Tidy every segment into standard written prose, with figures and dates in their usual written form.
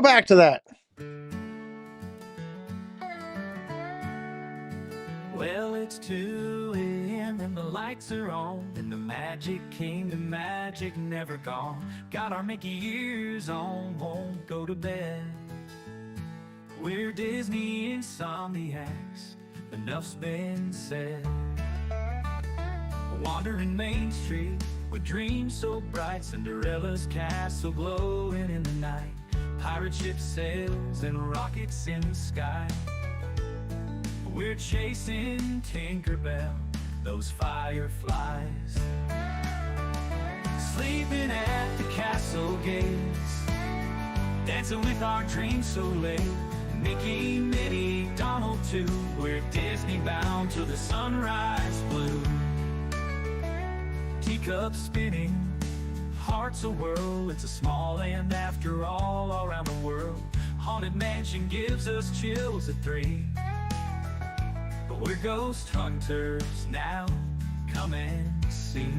Go back to that. Well, it's 2 a.m. and the lights are on, and the Magic Kingdom magic never gone. Got our Mickey ears on, won't go to bed. We're Disney Insomniacs, enough's been said. Wandering Main Street with dreams so bright, Cinderella's castle glowing in the night, pirate ship sails and rockets in the sky. We're chasing Tinkerbell, those fireflies, sleeping at the castle gates, dancing with our dreams so late. Mickey, Minnie, Donald too, we're Disney bound till the sunrise blue. Teacups spinning, hearts a-whirl, it's a small land after all around the world. Haunted Mansion gives us chills at 3. But we're ghost hunters now, come and see.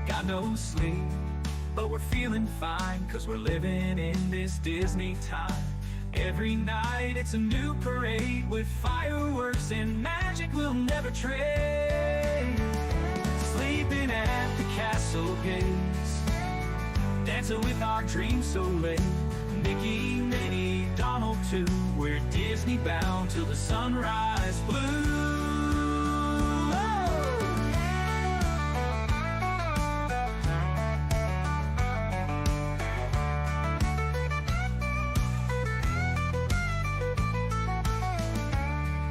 Got no sleep, but we're feeling fine, 'cause we're living in this Disney time. Every night it's a new parade with fireworks and magic we'll never trade. Sleeping at the castle gates, dancing with our dreams so late. Mickey, Minnie, Donald too, we're Disney bound till the sunrise blue.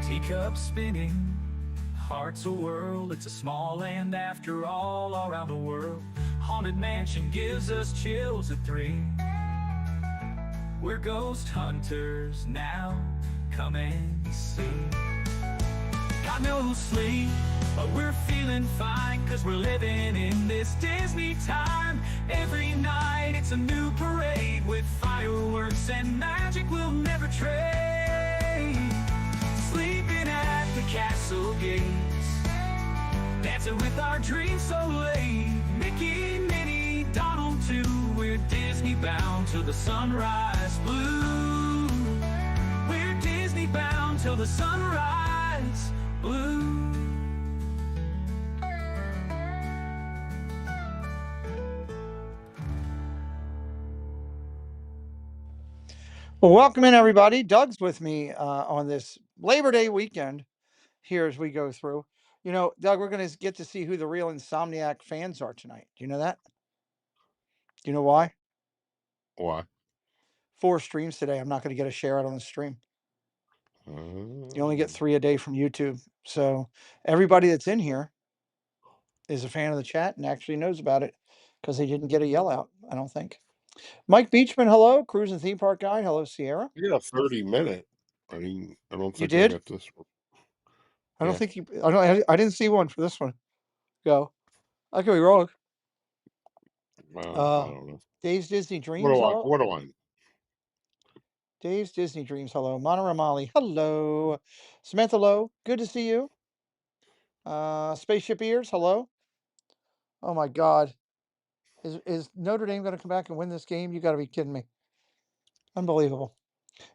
Teacups spinning, hearts a-whirl, it's a small land after all around the world. Haunted Mansion gives us chills at 3. We're ghost hunters now, come and see. Got no sleep, but we're feeling fine, 'cause we're living in this Disney time. Every night it's a new parade with fireworks and magic we'll never trade. Sleeping at the castle gates, dancing with our dreams so late. Mickey, Minnie, Donald too, we're Disney bound till the sunrise blue. We're Disney bound till the sunrise blue. Well, welcome in, everybody. Doug's with me on this Labor Day weekend here as we go through. You know, Doug, we're going to get to see who the real Insomniac fans are tonight. Do you know that? Do you know why? Why? 4 streams today. I'm not going to get a share out on the stream. You only get 3 a day from YouTube. So everybody that's in here is a fan of the chat and actually knows about it, because they didn't get a yell out, I don't think. Mike Beachman, hello. Cruise and Theme Park Guy, hello. Sierra. You got a 30-minute. I mean, I don't You think I did? got this one. I don't Yeah. think you. I didn't see one for this one. Go. I could be wrong. I don't know. Dave's Disney Dreams. What do I? Dave's Disney Dreams. Hello. Monoramali. Hello. Samantha Lowe. Good to see you. Spaceship Ears. Hello. Oh my God. Is Notre Dame going to come back and win this game? You got to be kidding me. Unbelievable.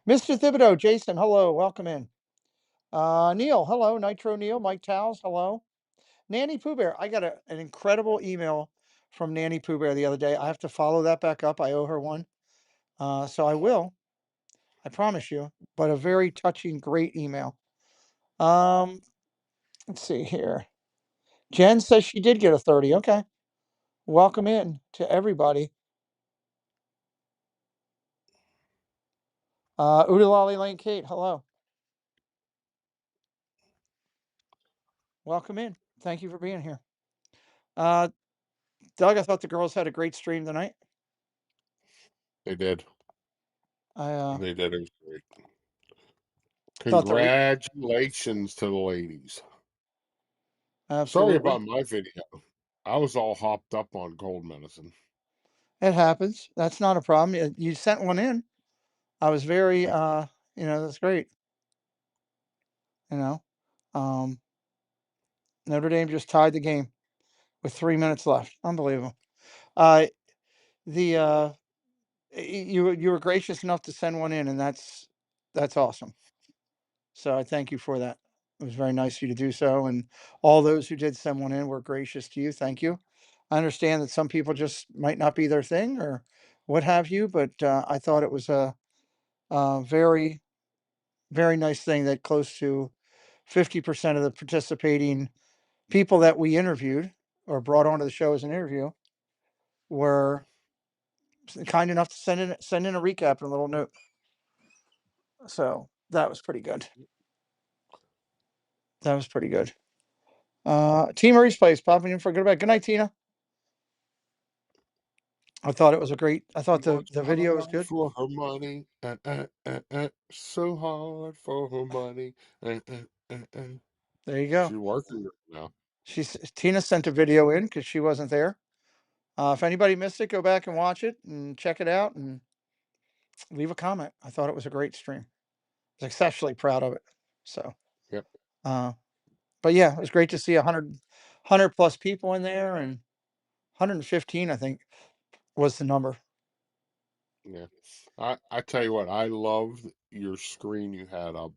Mr. Thibodeau. Jason. Hello. Welcome in. Neil. Hello. Nitro Neil. Mike Towles. Hello. Nanny Pooh Bear. I got an incredible email from Nanny Pooh Bear the other day. I have to follow that back up. I owe her one. So I will. I promise you. But a very touching, great email. Let's see here. Jen says she did get a 30. Okay. Welcome in to everybody. Udalali Lane Kate, hello. Welcome in. Thank you for being here. Doug, I thought the girls had a great stream tonight. They did. They did. It was great. Congratulations to the ladies. Absolutely. Sorry about my video. I was all hopped up on cold medicine. It happens. That's not a problem. You sent one in. I was very, that's great. Notre Dame just tied the game with 3 minutes left. Unbelievable. The you were gracious enough to send one in, and that's awesome. So I thank you for that. It was very nice of you to do so, and all those who did send one in were gracious to you. Thank you. I understand that some people just might not be their thing or what have you, but I thought it was a very, very nice thing that close to 50% of the participating people that we interviewed or brought onto the show as an interview were kind enough to send in a recap and a little note. So that was pretty good. That was pretty good. Tina Marie's place popping in for a good night. Good night, Tina. I thought it was a great. I thought She the works the video was hard good. for her money. So hard for her money. There you go. She's working it now. Tina sent a video in because she wasn't there. If anybody missed it, go back and watch it and check it out and leave a comment. I thought it was a great stream. I was exceptionally proud of it. So, Yep. uh, but yeah, it was great to see 100 plus people in there, and 115, I think, was the number. Yeah. I tell you what, I loved your screen you had up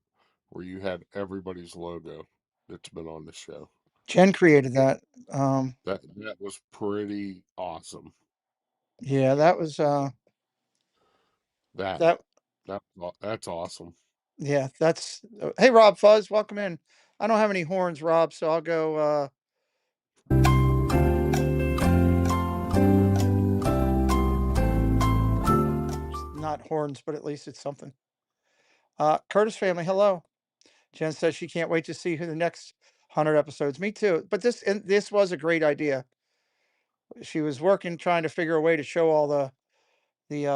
where you had everybody's logo that's been on the show. Jen created that. That was pretty awesome. Yeah, that was That that. that's awesome. Yeah, that's. Hey, Rob Fuzz, welcome in. I don't have any horns, Rob, so I'll go. Not horns, but at least it's something. Curtis family, hello. Jen says she can't wait to see who the next 100 episodes. Me too. But this was a great idea. She was working, trying to figure a way to show all the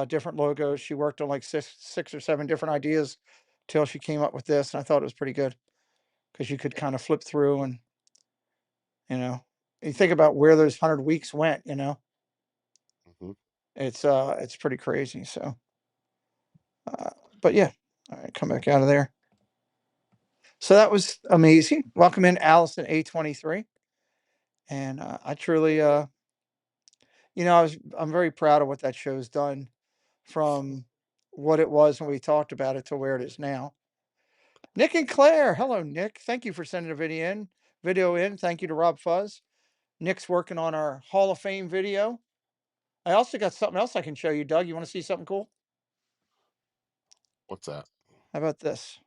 different logos. She worked on like six or seven different ideas till she came up with this, and I thought it was pretty good because you could kind of flip through and you know you think about where those 100 weeks went. Hmm. It's pretty crazy. So, uh, but yeah, all right, come back out of there. So that was amazing. Welcome in, Allison A23. And I truly, I'm very proud of what that show's done from what it was when we talked about it to where it is now. Nick and Claire, hello, Nick. Thank you for sending a video in. Thank you to Rob Fuzz. Nick's working on our Hall of Fame video. I also got something else I can show you, Doug. You want to see something cool? What's that? How about this?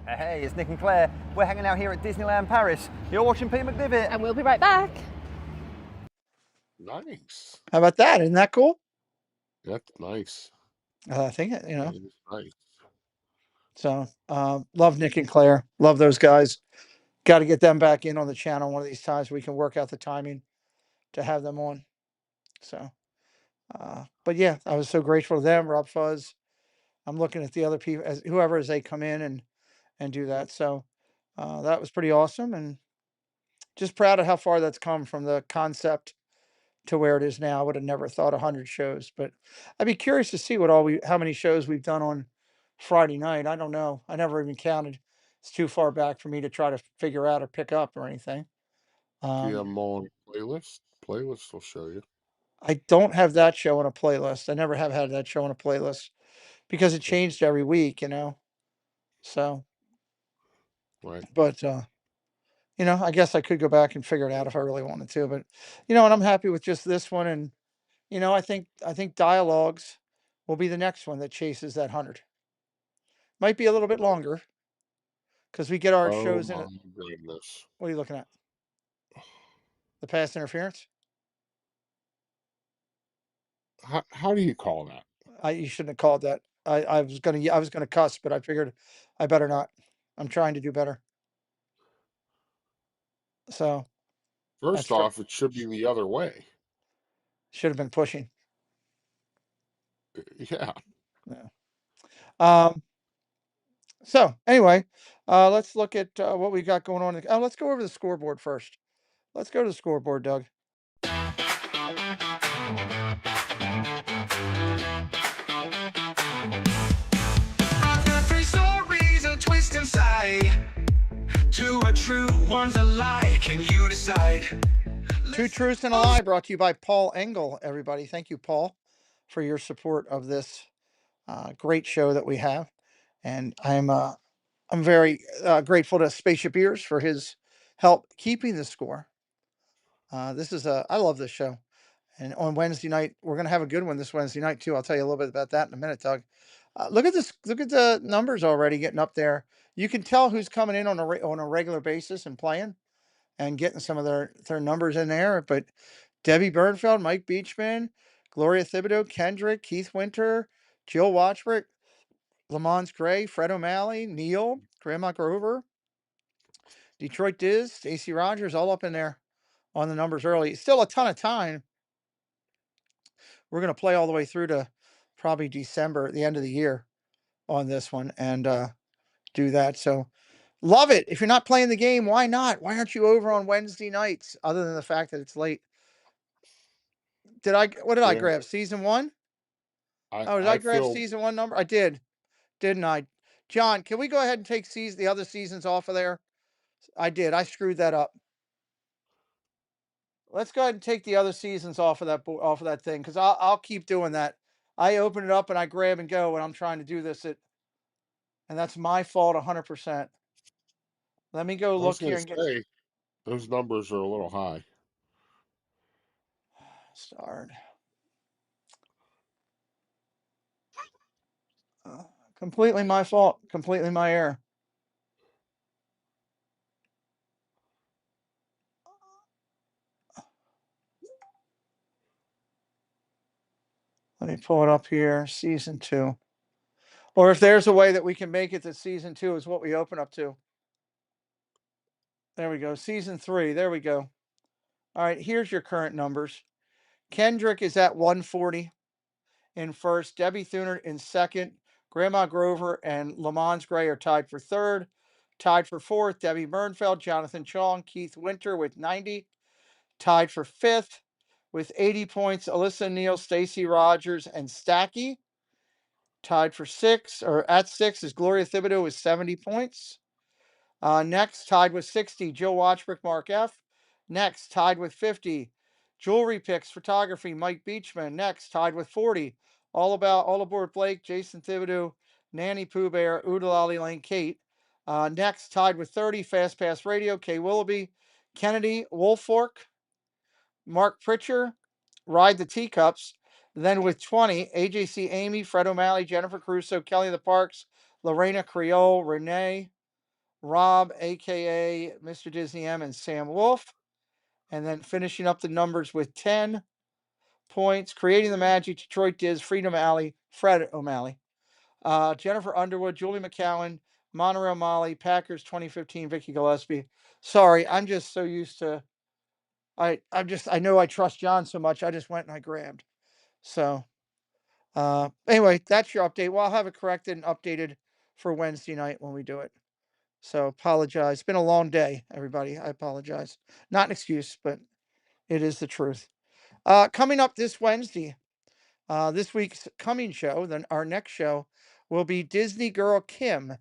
Hey, it's Nick and Claire. We're hanging out here at Disneyland Paris. You're watching Pete McDivitt. And we'll be right back. Nice. How about that? Isn't that cool? That's nice. I think That is nice. So, love Nick and Claire. Love those guys. Got to get them back in on the channel one of these times. We can work out the timing to have them on. So, but yeah, I was so grateful to them, Rob Fuzz. I'm looking at the other people, as whoever as they come in and do that. So, that was pretty awesome, and just proud of how far that's come from the concept to where it is now. I would have never thought 100 shows, but I'd be curious to see how many shows we've done on Friday night. I don't know. I never even counted. It's too far back for me to try to figure out or pick up or anything. Do you have them on playlist? Playlist will show you. I don't have that show on a playlist. I never have had that show on a playlist because it changed every week, So, Right. but I guess I could go back and figure it out if I really wanted to. But and I'm happy with just this one. And I think dialogues will be the next one that chases that 100. Might be a little bit longer because we get our Oh shows in my it. goodness. What are you looking at? The pass interference? How do you call that? You shouldn't have called that. I was gonna cuss, but I figured I better not. I'm trying to do better. So that's First off, it should be the other way. should have been pushing. Yeah. Yeah. So anyway, let's look at what we got going on. Let's go over the scoreboard first. Let's go to the scoreboard, Doug. I've got three stories, a twist inside. Two are true, one's a lie. Can you decide? Two Truths and a Lie brought to you by Paul Engel, everybody. Thank you, Paul, for your support of this great show that we have. And I'm very grateful to Spaceship Ears for his help keeping the score. I love this show. And on Wednesday night, we're going to have a good one this Wednesday night, too. I'll tell you a little bit about that in a minute, Doug. Look at this. Look at the numbers already getting up there. You can tell who's coming in on a regular basis and playing and getting some of their numbers in there. But Debbie Bernfeld, Mike Beachman, Gloria Thibodeau, Kendrick, Keith Winter, Jill Watchbrick, Lamont Gray, Fred O'Malley, Neil, Grandma Grover, Detroit Diz, Stacy Rogers, all up in there on the numbers early. Still a ton of time. We're going to play all the way through to probably December, the end of the year on this one, and do that. So love it. If you're not playing the game, why not? Why aren't you over on Wednesday nights, other than the fact that it's late? What did I Yeah, grab? Season one? Oh, did I I grab feel season one number? I did, didn't I? John, can we go ahead and take the other seasons off of there? I did. I screwed that up. Let's go ahead and take the other seasons off of that thing, because I'll keep doing that. I open it up and I grab and go when I'm trying to do this, and that's my fault 100%. Let me go I was look going here to and get say those numbers are a little high. start. Completely my fault. Completely my error. Let me pull it up here. Season two. Or if there's a way that we can make it that season two is what we open up to. There we go. Season three. There we go. All right. Here's your current numbers. Kendrick is at 140 in first. Debbie Thuner in second. Grandma Grover and Lamont Gray are tied for third. Tied for fourth, Debbie Bernfeld, Jonathan Chong, Keith Winter with 90. Tied for fifth with 80 points, Alyssa Neal, Stacy Rogers, and Stacky. Tied for at six is Gloria Thibodeau with 70 points. Next, tied with 60, Jill Watchbrick, Mark F. Next, tied with 50, Jewelry Picks Photography, Mike Beachman. Next, tied with 40, All Aboard Blake, Jason Thibodeau, Nanny Pooh Bear, Oodalali Lane, Kate. Next, tied with 30, Fast Pass Radio, Kay Willoughby, Kennedy, Wolfork, Mark Pritcher, Ride the Teacups. Then with 20, AJC Amy, Fred O'Malley, Jennifer Caruso, Kelly of the Parks, Lorena Creole, Renee, Rob, aka Mr. Disney M, and Sam Wolf. And then finishing up the numbers with 10 points, Creating the Magic, Detroit Diz, Freedom Alley, Fred O'Malley. Jennifer Underwood, Julie McCowan, Monorail Molly, Packers 2015, Vicky Gillespie. Sorry, I'm just so used to I know I trust John so much. I just went and I grabbed. So anyway, that's your update. Well, I'll have it corrected and updated for Wednesday night when we do it. So apologize. It's been a long day, everybody. I apologize. Not an excuse, but it is the truth. Coming up this Wednesday, this week's coming show, then our next show will be Disney Girl Kim.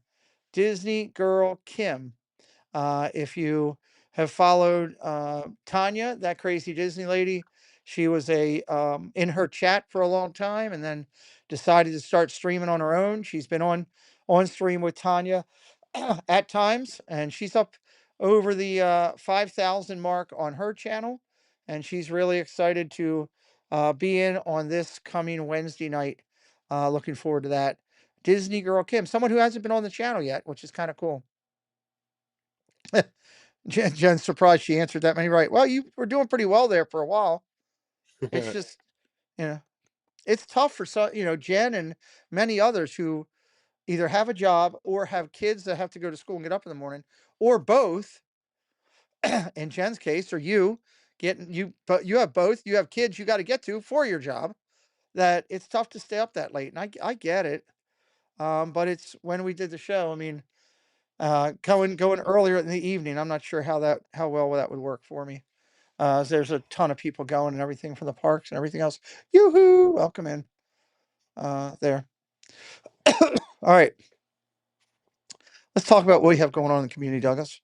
Disney Girl Kim. If you have followed Tanya, that crazy Disney lady, she was in her chat for a long time, and then decided to start streaming on her own. She's been on stream with Tanya at times, and she's up over the 5,000 mark on her channel, and she's really excited to be in on this coming Wednesday night. Looking forward to that. Disney Girl Kim, someone who hasn't been on the channel yet, which is kind of cool. Jen's surprised she answered that many right. Well, you were doing pretty well there for a while. It's just, you know, it's tough for some, Jen and many others who either have a job or have kids that have to go to school and get up in the morning, or both. In Jen's case, or but you have both. You have kids you got to get to for your job. That it's tough to stay up that late, and I get it. But it's when we did the show. I mean, going earlier in the evening. I'm not sure how well that would work for me. There's a ton of people going and everything from the parks and everything else. Yoo-hoo! Welcome in. There. All right. Let's talk about what we have going on in the community, Douglas.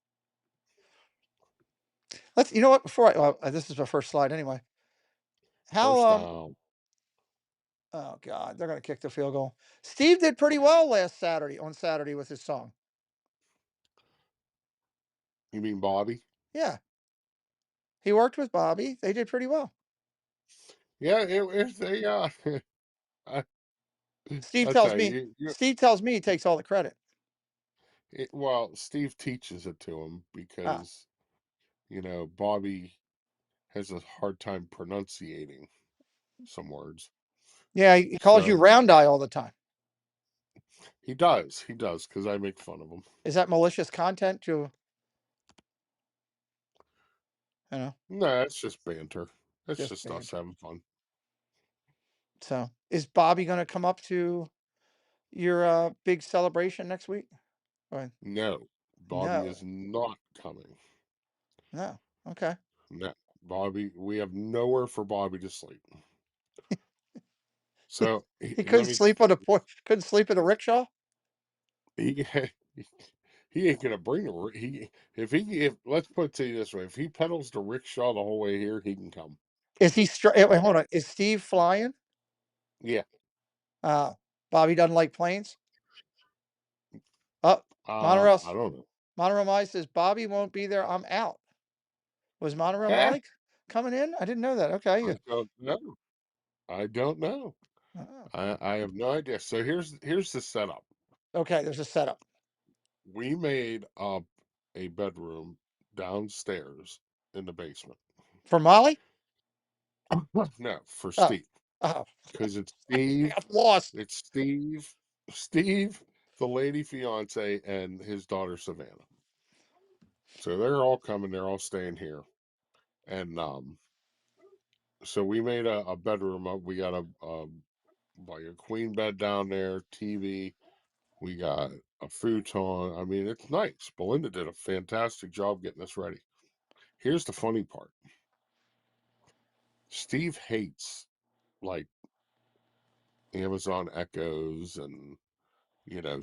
Let's. You know what? Before I, well, this is my first slide anyway. How First down. Oh God, they're gonna kick the field goal. Steve did pretty well on Saturday with his song. You mean Bobby? Yeah, he worked with Bobby. They did pretty well. Yeah, it they I, Steve I tells tell me. you, Steve tells me he takes all the credit. well, Steve teaches it to him Ah, because Bobby has a hard time pronunciating some words. yeah, he calls you So round eye all the time. he does, because I make fun of him. Is that malicious content? To you know, No, it's just banter. It's just just us banter. having fun. So, is Bobby going to come up to your big celebration next week? Or, No, Bobby no, is not coming. no. Okay. No, Bobby, we have nowhere for Bobby to sleep. So He let couldn't me. sleep on a couldn't sleep in a rickshaw. He he ain't gonna bring he if let's put it to you this way: if he pedals the rickshaw the whole way here, he can come. Is he? Wait, hold on. Is Steve flying? Yeah. Uh, Bobby doesn't like planes. Oh, Monorail. I don't know. Monorail Molly says Bobby won't be there. I'm out. Was Monorail Eh, Molly coming in? I didn't know that. Okay. I don't know. I don't know. Oh, I have no idea. So here's the setup. okay. There's a setup We made up a bedroom downstairs in the basement. for Molly. No, for Oh, Steve, oh, because it's I Steve. got lost. It's Steve, the lady fiance, and his daughter Savannah. So they're all coming. They're all staying here, and so we made a bedroom up. We got like a queen bed down there, TV. We got a futon. I mean, it's nice. Belinda did a fantastic job getting us ready. Here's the funny part: Steve hates like Amazon Echoes and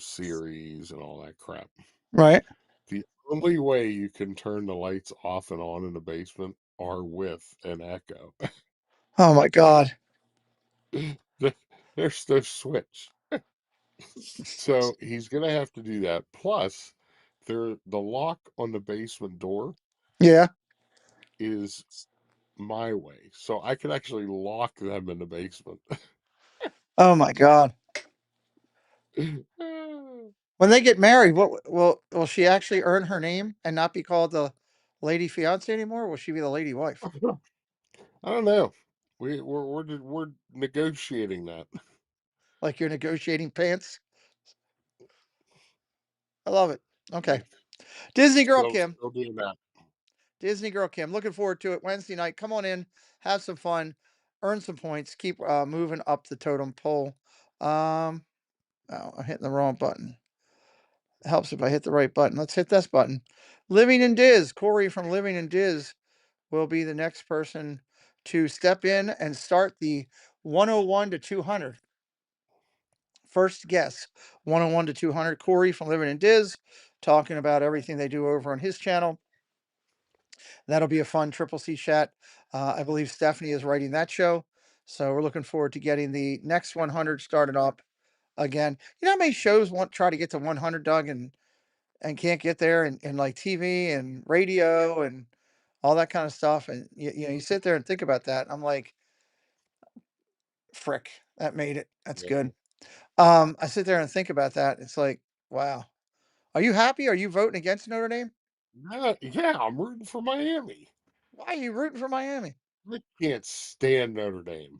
Series and all that crap. Right. The only way you can turn the lights off and on in the basement are with an Echo. Oh my God. There's no switch. So he's gonna have to do that. Plus, the lock on the basement door Yeah. is my way. So I can actually lock them in the basement. Oh my God. When they get married, what will she actually earn her name and not be called the lady fiance anymore? Will she be the lady wife? I don't know. We're negotiating that. Like you're negotiating pants? I love it. Okay. Yeah, Disney Girl Kim. still doing that. Disney Girl Kim. Looking forward to it. Wednesday night. Come on in, have some fun, earn some points, keep moving up the totem pole. Um, oh, I'm hitting the wrong button. It helps if I hit the right button. Let's hit this button. Living in Diz. Corey from Living in Diz will be the next person to step in and start the 101 to 200. First guess 101 to 200. Corey from Living in Diz talking about everything they do over on his channel. That'll be a fun Triple C chat. I believe Stephanie is writing that show. So we're looking forward to getting the next 100 started up again. You know how many shows want try to get to 100, Doug, and can't get there, and like TV and radio and all that kind of stuff. And you sit there and think about that. I'm like, frick, that made it. That's Yeah. good. I sit there and think about that. It's like, wow. Are you happy? Are you voting against Notre Dame? Yeah, I'm rooting for Miami. Why are you rooting for Miami? I can't stand Notre Dame.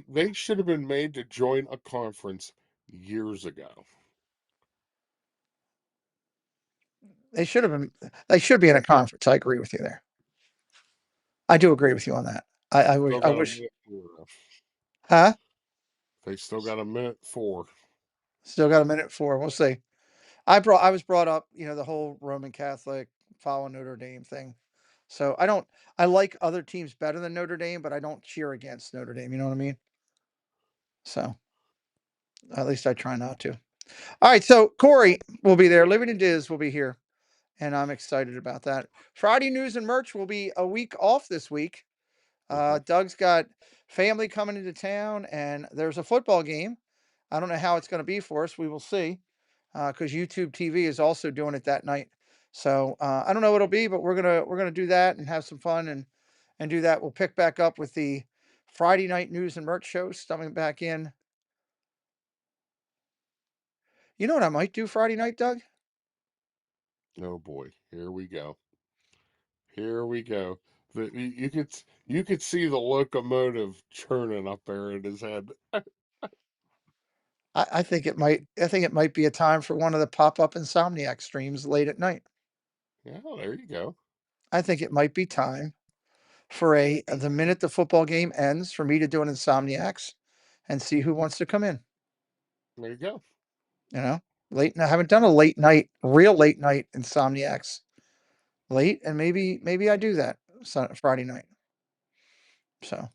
They should have been made to join a conference years ago. They should have been. They should be in a conference. I agree with you there. I do agree with you on that. I wish. Still I got a wish. minute four. Huh? They still got a minute four. Still got a minute for. We'll see. I was brought up. The whole Roman Catholic follow Notre Dame thing. So I don't. I like other teams better than Notre Dame, but I don't cheer against Notre Dame. You know what I mean? So at least I try not to. All right. So Corey will be there. Living in Diz will be here. and I'm excited about that. Friday news and merch will be a week off this week. Hmm. Doug's got family coming into town, and there's a football game. I don't know how it's going to be for us. We will see, because YouTube TV is also doing it that night. So I don't know what it'll be, but we're gonna do that and have some fun and do that. We'll pick back up with the Friday night news and merch show coming back in. You know what I might do Friday night, Doug? Oh boy, here we go. Here we go. You could see the locomotive churning up there in his head. I think it might. I think it might be a time for one of the pop-up Insomniac streams late at night. Yeah, there you go. I think it might be time for a the minute the football game ends for me to do an Insomniacs and see who wants to come in. There you go. You know, late. I haven't done a late night, real late night Insomniacs late, and maybe I do that Friday night. So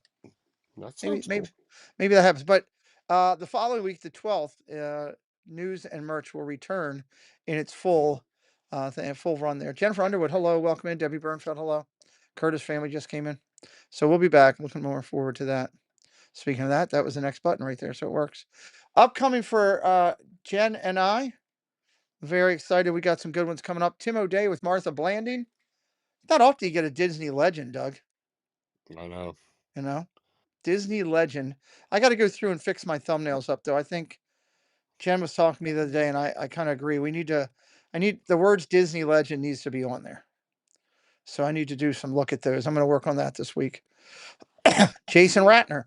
That maybe sounds maybe cool. maybe that happens. But the following week, the 12th, news and merch will return in its full run there. Jennifer Underwood, hello, welcome in. Debbie Bernfeld, hello. Curtis family just came in, so we'll be back. Looking more forward to that. Speaking of that, that was the next button right there, so it works. Upcoming for Jen and I, very excited. We got some good ones coming up. Tim O'Day with Martha Blanding. Not often you get a Disney legend, Doug. I know. You know, Disney legend. I got to go through and fix my thumbnails up though. I think Jen was talking to me the other day, and I kind of agree. We need to. I need the words Disney legend needs to be on there. So I need to do some look at those. I'm going to work on that this week. Jason Ratner,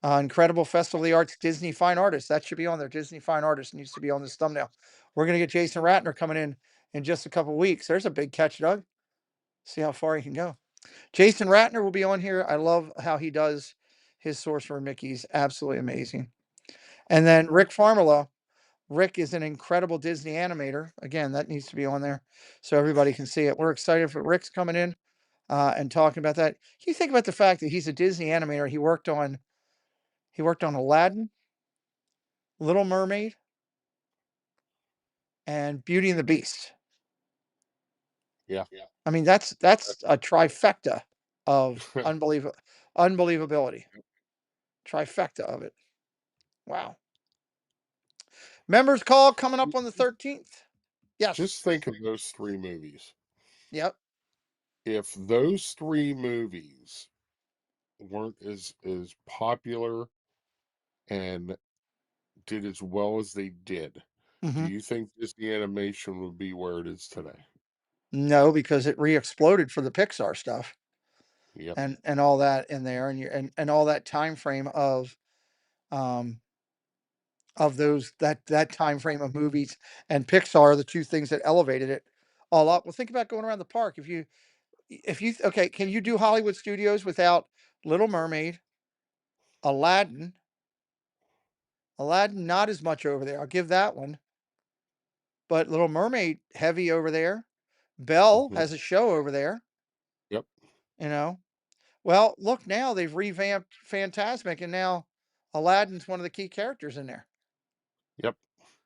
incredible Festival of the Arts Disney Fine Artist. That should be on there. Disney Fine Artist needs to be on this thumbnail. We're going to get Jason Ratner coming in just a couple of weeks. There's a big catch, Doug. See how far he can go. Jason Ratner will be on here. I love how he does his Sorcerer Mickey's. Absolutely amazing. And then Rick Farmelo. Rick is an incredible Disney animator. Again, that needs to be on there so everybody can see it. We're excited for Rick's coming in and talking about that. You think about the fact that he's a Disney animator. He worked on Aladdin, Little Mermaid, and Beauty and the Beast. Yeah. I mean, that's a trifecta of unbelievability. Trifecta of it. Wow. Members call coming up on the 13th. Yes. Just think of those three movies. Yep. If those three movies weren't as popular and did as well as they did, do Hmm. you think Disney animation would be where it is today? No, because it re-exploded for the Pixar stuff Yep. and all that in there, and all that time frame um of those that time frame of movies and Pixar are the two things that elevated it all up. Well, think about going around the park. If you okay, can you do Hollywood Studios without Little Mermaid, Aladdin? Aladdin, not as much over there. I'll give that one. But Little Mermaid, heavy over there. Belle Hmm. has a show over there, Yep. you know. Well, look now, they've revamped Fantasmic, and now Aladdin's one of the key characters in there. Yep.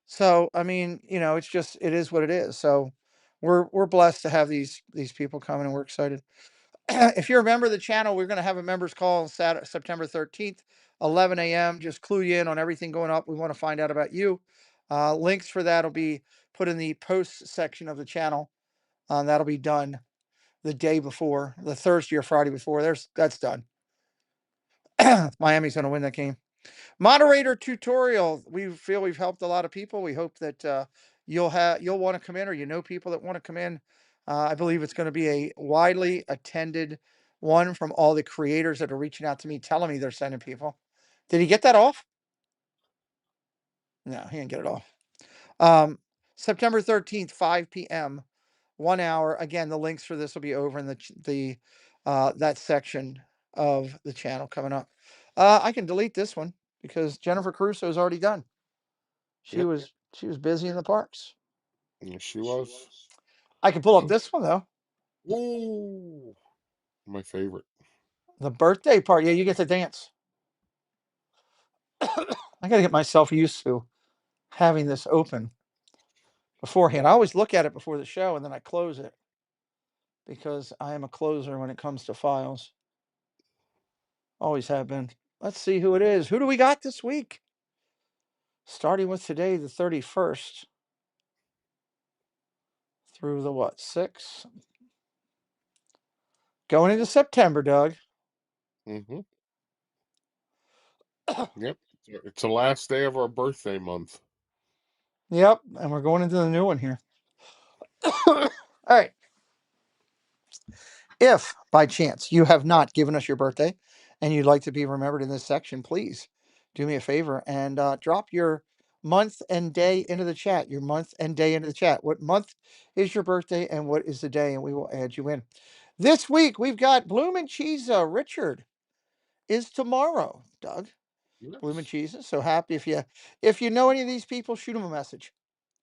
So, I mean, it's just it is what it is. So, we're blessed to have these people coming, and we're excited. If you're a member of the channel, we're going to have a members call on Saturday, September 13th, 11 a.m. Just clue you in on everything going up. We want to find out about you. Links for that will be put in the post section of the channel. That'll be done the day before, the Thursday or Friday before. That's done. Miami's going to win that game. Moderator tutorial. We feel we've helped a lot of people. We hope that you'll want to come in, or people that want to come in. I believe it's going to be a widely attended one from all the creators that are reaching out to me, telling me they're sending people. Did he get that off? No, he didn't get it off. Um, September 13th, 5 p.m., 1 hour. Again, the links for this will be over in the that section of the channel coming up. I can delete this one because Jennifer Crusoe is already done. She Yep. was she was busy in the parks. Yes, she was. I can pull up this one though. Ooh, my favorite. The birthday party. Yeah, you get to dance. I got to get myself used to having this open. beforehand. I always look at it before the show and then I close it because I am a closer when it comes to files. Always have been. Let's see who it is. Who do we got this week? Starting with today, the 31st, through the what, 6? Going into September, Doug. Mm-hmm. Yep. It's the last day of our birthday month. Yep, and we're going into the new one here. All right. If by chance you have not given us your birthday and you'd like to be remembered in this section, please do me a favor and drop your month and day into the chat. Your month and day into the chat. What month is your birthday and what is the day? And we will add you in. This week we've got Bloom and Cheese. Richard is tomorrow, Doug. Bloom and Yes. Cheeses. So happy if you know any of these people, shoot them a message.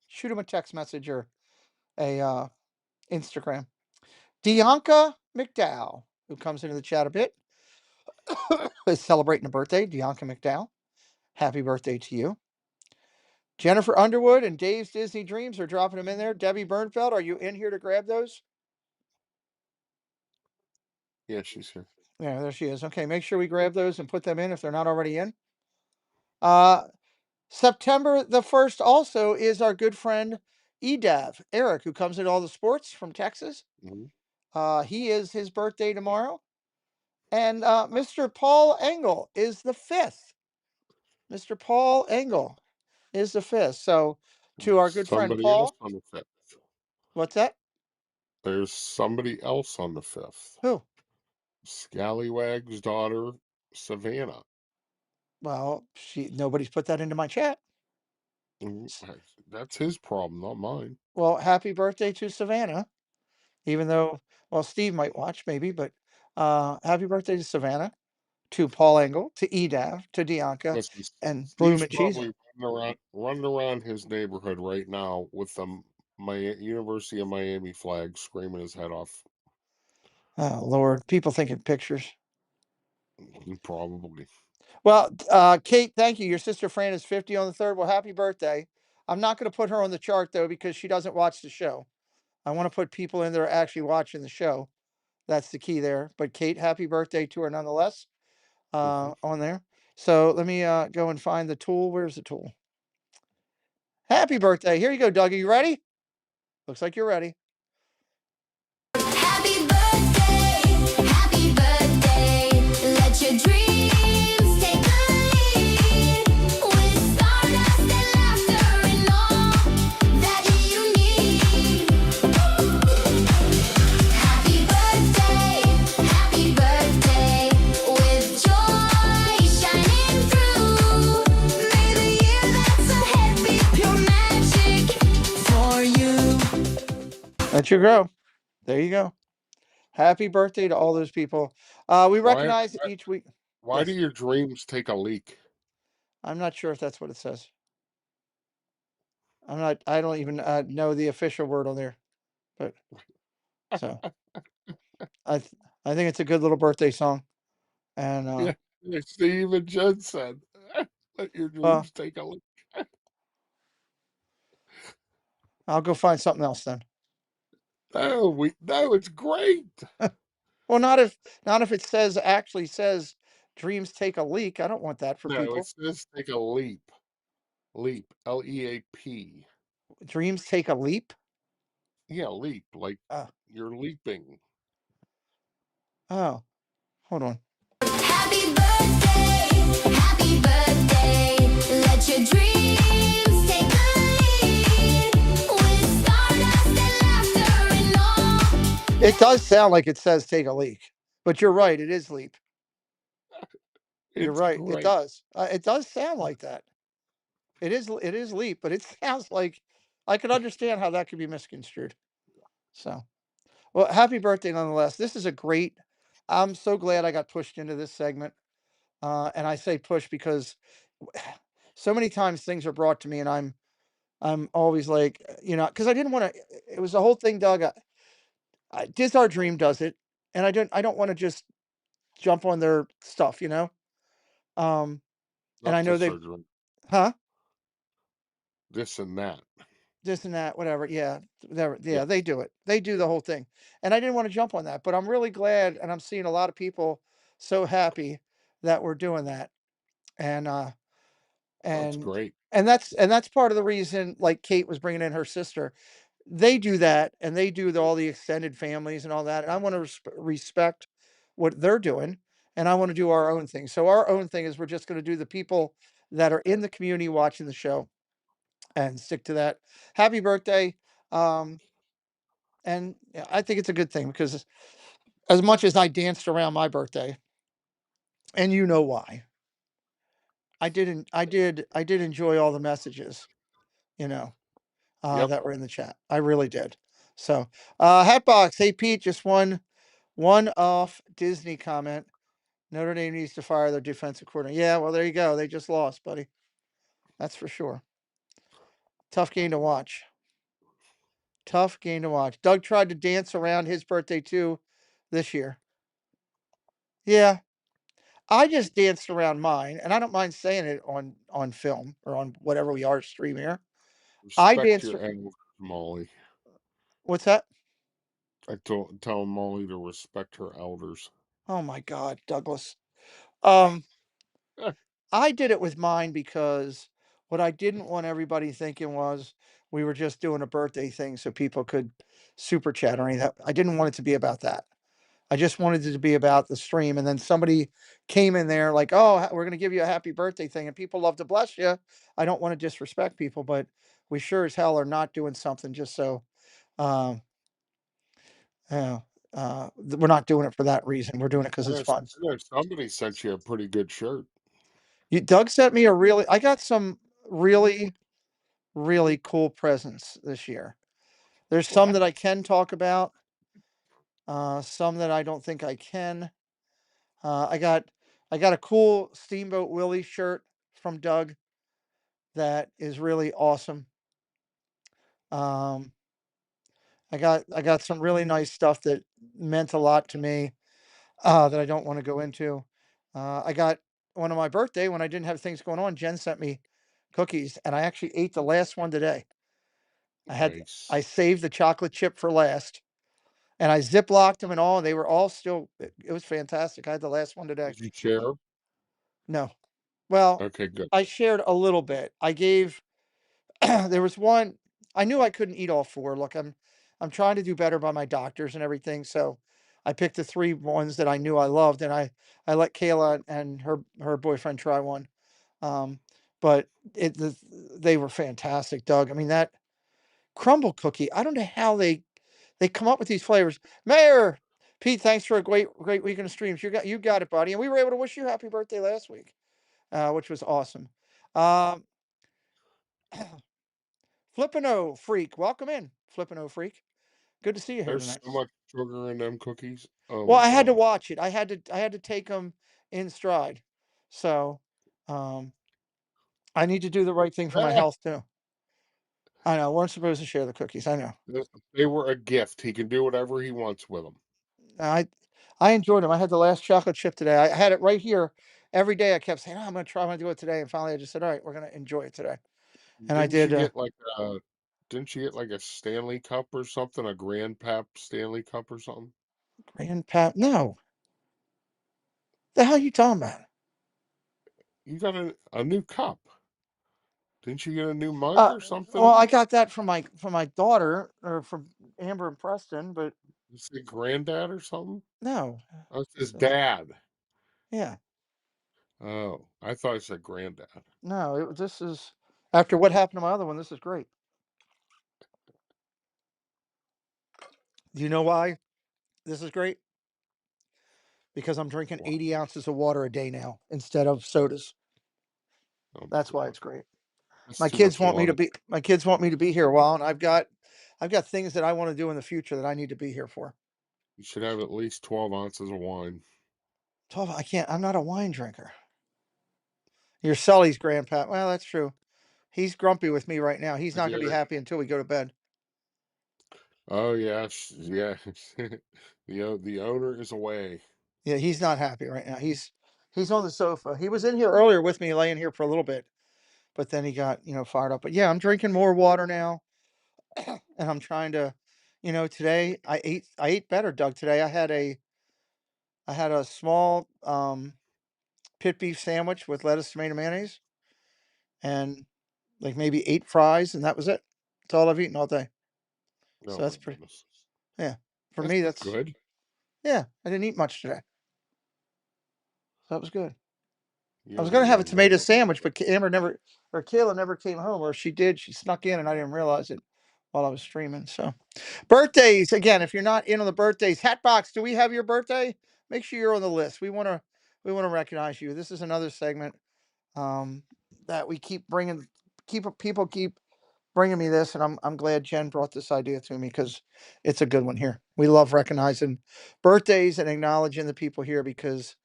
Shoot them a text message or a Instagram. Dianca McDowell, who comes into the chat a bit, is celebrating a birthday. Dianca McDowell, happy birthday to you. Jennifer Underwood and Dave's Disney Dreams are dropping them in there. Debbie Bernfeld, are you in here to grab those? Yeah, she's here. Yeah, there she is. Okay, make sure we grab those and put them in if they're not already in. Uh, September the 1st also is our good friend Edav, Eric, who comes in all the sports from Texas. He is his birthday tomorrow. And Mr. Paul Engel is the 5th. Mr. Paul Engel is the 5th. So to our good friend Somebody else Paul, on the 5th. what's that? There's somebody else on the 5th. Who? Scallywag's daughter, Savannah. Well, nobody's put that into my chat. That's his problem, not mine. Well, happy birthday to Savannah. Even though, well, Steve might watch maybe, but happy birthday to Savannah, to Paul Engel, to Edav, to Dianca, Listen, and Bloom Steve's and Cheese. probably running around his neighborhood right now with the University of Miami flag, screaming his head off. Oh Lord, people thinking pictures. Probably. Well, Kate, thank you. Your sister Fran is 50 on the 3rd. Well, happy birthday. I'm not going to put her on the chart though because she doesn't watch the show. I want to put people in there actually watching the show. That's the key there. But Kate, happy birthday to her nonetheless. On there. So let me go and find the tool. Where's the tool? Happy birthday. Here you go, Doug. Are you ready? Looks like you're ready. Happy birthday, happy birthday. Let your dreams take the lead. With stardust and laughter and all that you need. Happy birthday, with joy shining through. May the year that's ahead be pure magic for you. Let you grow. There you go. Happy birthday to all those people. We Why? recognize each week. Why do Yes. your dreams take a leak? I'm not sure if that's what it says. I don't even know the official word on there. But so I I think it's a good little birthday song. And Yeah, Steve and Jen said, "Let your well, dreams take a leak." I'll go find something else then. No, it's great. Well, not if it actually says dreams take a leak. I don't want that for No, it people. says take a leap. Leap. Leap. Dreams take a leap. Yeah, leap. Like Uh, you're leaping. oh, hold on. Happy birthday, let your dreams take the lead. With stardust and laughter and all. It does sound like it says take a leak, but you're right. It is leap. You're It's right. It great. does. It does sound like that. It is leap, but it sounds like I could understand how that could be misconstrued. So, well, happy birthday nonetheless. This is a great. I'm so glad I got pushed into this segment. And I say push because so many times things are brought to me, and I'm always like, because I didn't want to. It was the whole thing, Doug. Diz Our Dream does it, and I don't want to just jump on their stuff. Um, and Not I know this they, or dream. huh? This and that. this and that, whatever. Yeah, whatever. Yeah, Yeah, they do it. They do the whole thing. And I didn't want to jump on that, but I'm really glad and I'm seeing a lot of people so happy that we're doing that. And that's and great. and that's part of the reason like Kate was bringing in her sister. They do that and they do all the extended families and all that. And I want to respect what they're doing and I want to do our own thing. So our own thing is we're just going to do the people that are in the community watching the show and stick to that. Happy birthday. Um, and yeah, I think it's a good thing because as much as I danced around my birthday, and you know why, I did enjoy all the messages, you know, Yep. that were in the chat. I really did. So, Hatbox, hey Pete, just one off Disney comment. Notre Dame needs to fire their defensive coordinator. Yeah, well, there you go. They just lost, buddy. That's for sure. Tough game to watch. Tough game to watch. Doug tried to dance around his birthday too this year. Yeah, I just danced around mine, and I don't mind saying it on film or on whatever we are streaming here. I Respect danced. your elders, Molly. What's that? I told tell Molly to respect her elders. Oh my God, Douglas. Um, I did it with mine because what I didn't want everybody thinking was we were just doing a birthday thing so people could super chat or anything. I didn't want it to be about that. I just wanted it to be about the stream. And then somebody came in there like, oh, we're going to give you a happy birthday thing. And people love to bless you. I don't want to disrespect people, but we sure as hell are not doing something just so, um, uh, we're not doing it for that reason. We're doing it because it's fun. I know somebody sent you a pretty good shirt. Doug sent me I got some really, really cool presents this year. There's some What? that I can talk about, some that I don't think I can. Uh, I got I got a cool Steamboat Willie shirt from Doug that is really awesome. Um, I got some really nice stuff that meant a lot to me that I don't want to go into. I got one on my birthday when I didn't have things going on. Jen sent me cookies, and I actually ate the last one today. I Nice. saved the chocolate chip for last, and I ziplocked them and all. They were all still. It was fantastic. I had the last one today. Did you share? No, well, Okay, good. I shared a little bit. I gave there was one I knew I couldn't eat all 4. Look, I'm trying to do better by my doctors and everything, so I picked the 3 ones that I knew I loved, and I let Kayla and her boyfriend try one. Um, but they were fantastic, Doug. I mean, that crumble cookie, I don't know how they come up with these flavors. Mayor Pete, thanks for a great weekend of streams. You got it, buddy. And we were able to wish you happy birthday last week, which was awesome. Um, Flippino Freak, welcome in, Flippino Freak. Good to see you here There's tonight. so much sugar in them cookies. Oh Well, my I had to god. watch it. I had to take them in stride. So, um, I need to do the right thing for my Ah, health too. I know, we're not supposed to share the cookies. I know. they were a gift. He can do whatever he wants with them. I I enjoyed them. I had the last chocolate chip today. I had it right here every day. I kept saying, "Oh, I'm gonna try. I'm gonna do it today." And finally, I just said, "All right, we're gonna enjoy it today." And I Didn't you did. get like a didn't you get like a Stanley Cup or something? A Grandpap Stanley Cup or something? Grandpa. No, the hell you talking about? You got a new cup. Didn't you get a new mug Uh, or well, something? I got that from my daughter or from Amber and Preston, but You say granddad or something? no. Oh, it says So, dad. yeah, Oh, I thought it said granddad. no. This is after what happened to my other one. This is great. Do you know why this is great? Because I'm drinking Wow, 80 ounces of water a day now instead of sodas. oh my That's why god. it's great. That's My too kids much want me to water. be. My kids want me to be here a while, and I've got things that I want to do in the future that I need to be here for. You should have at least 12 ounces of wine. 12. I can't. I'm not a wine drinker. You're Sully's grandpa. Well, that's true. He's grumpy with me right now. He's not going to be Yeah. happy until we go to bed. Oh yeah, yeah. The owner is away. Yeah, he's not happy right now. He's on the sofa. He was in here earlier with me, laying here for a little bit, but then he got fired up. But yeah, I'm drinking more water now. and I'm trying to, today I ate better, Doug. Today I had a small pit beef sandwich with lettuce, tomato, mayonnaise, and like maybe 8 fries, and that was it. That's all I've eaten all day. Oh So my that's pretty. goodness. Yeah, for That's me that's good. yeah. I didn't eat much today, so that was good. I You're was gonna the have a tomato regular sandwich, guy. but Amber never or Kayla never came home, or she did. She snuck in, and I didn't realize it while I was streaming. So birthdays again. If you're not in on the birthdays, Hatbox, do we have your birthday? Make sure you're on the list. We want to recognize you. This is another segment um, that we keep bringing. People keep bringing me this, and I'm glad Jen brought this idea to me because it's a good one here. We love recognizing birthdays and acknowledging the people here because,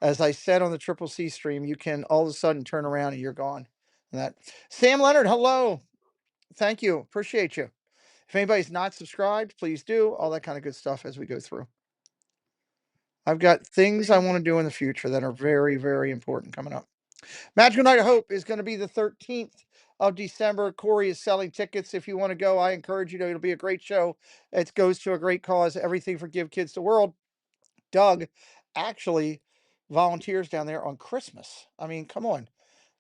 as I said on the Triple C stream, you can all of a sudden turn around and you're gone. And that Sam Leonard, hello, thank you, appreciate you. If anybody's not subscribed, please do all that kind of good stuff as we go through. I've got things I want to do in the future that are very, very important coming up. Magical Night of Hope is going to be the 13th of December. Corey is selling tickets. If you want to go, I encourage you to. It'll be a great show. It goes to a great cause. Everything for Give Kids the World. Doug actually volunteers down there on Christmas. I mean, come on.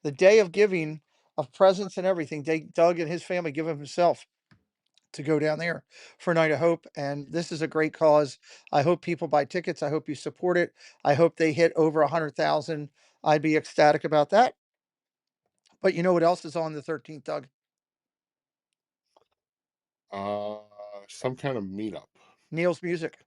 The day of giving of presents and everything. Doug and his family give of himself to go down there for Night of Hope. And this is a great cause. I hope people buy tickets. I hope you support it. I hope they hit over 100,000. I'd be ecstatic about that. But you know what else is on the 13th, Doug? Uh, some kind of meetup. Neil's Music.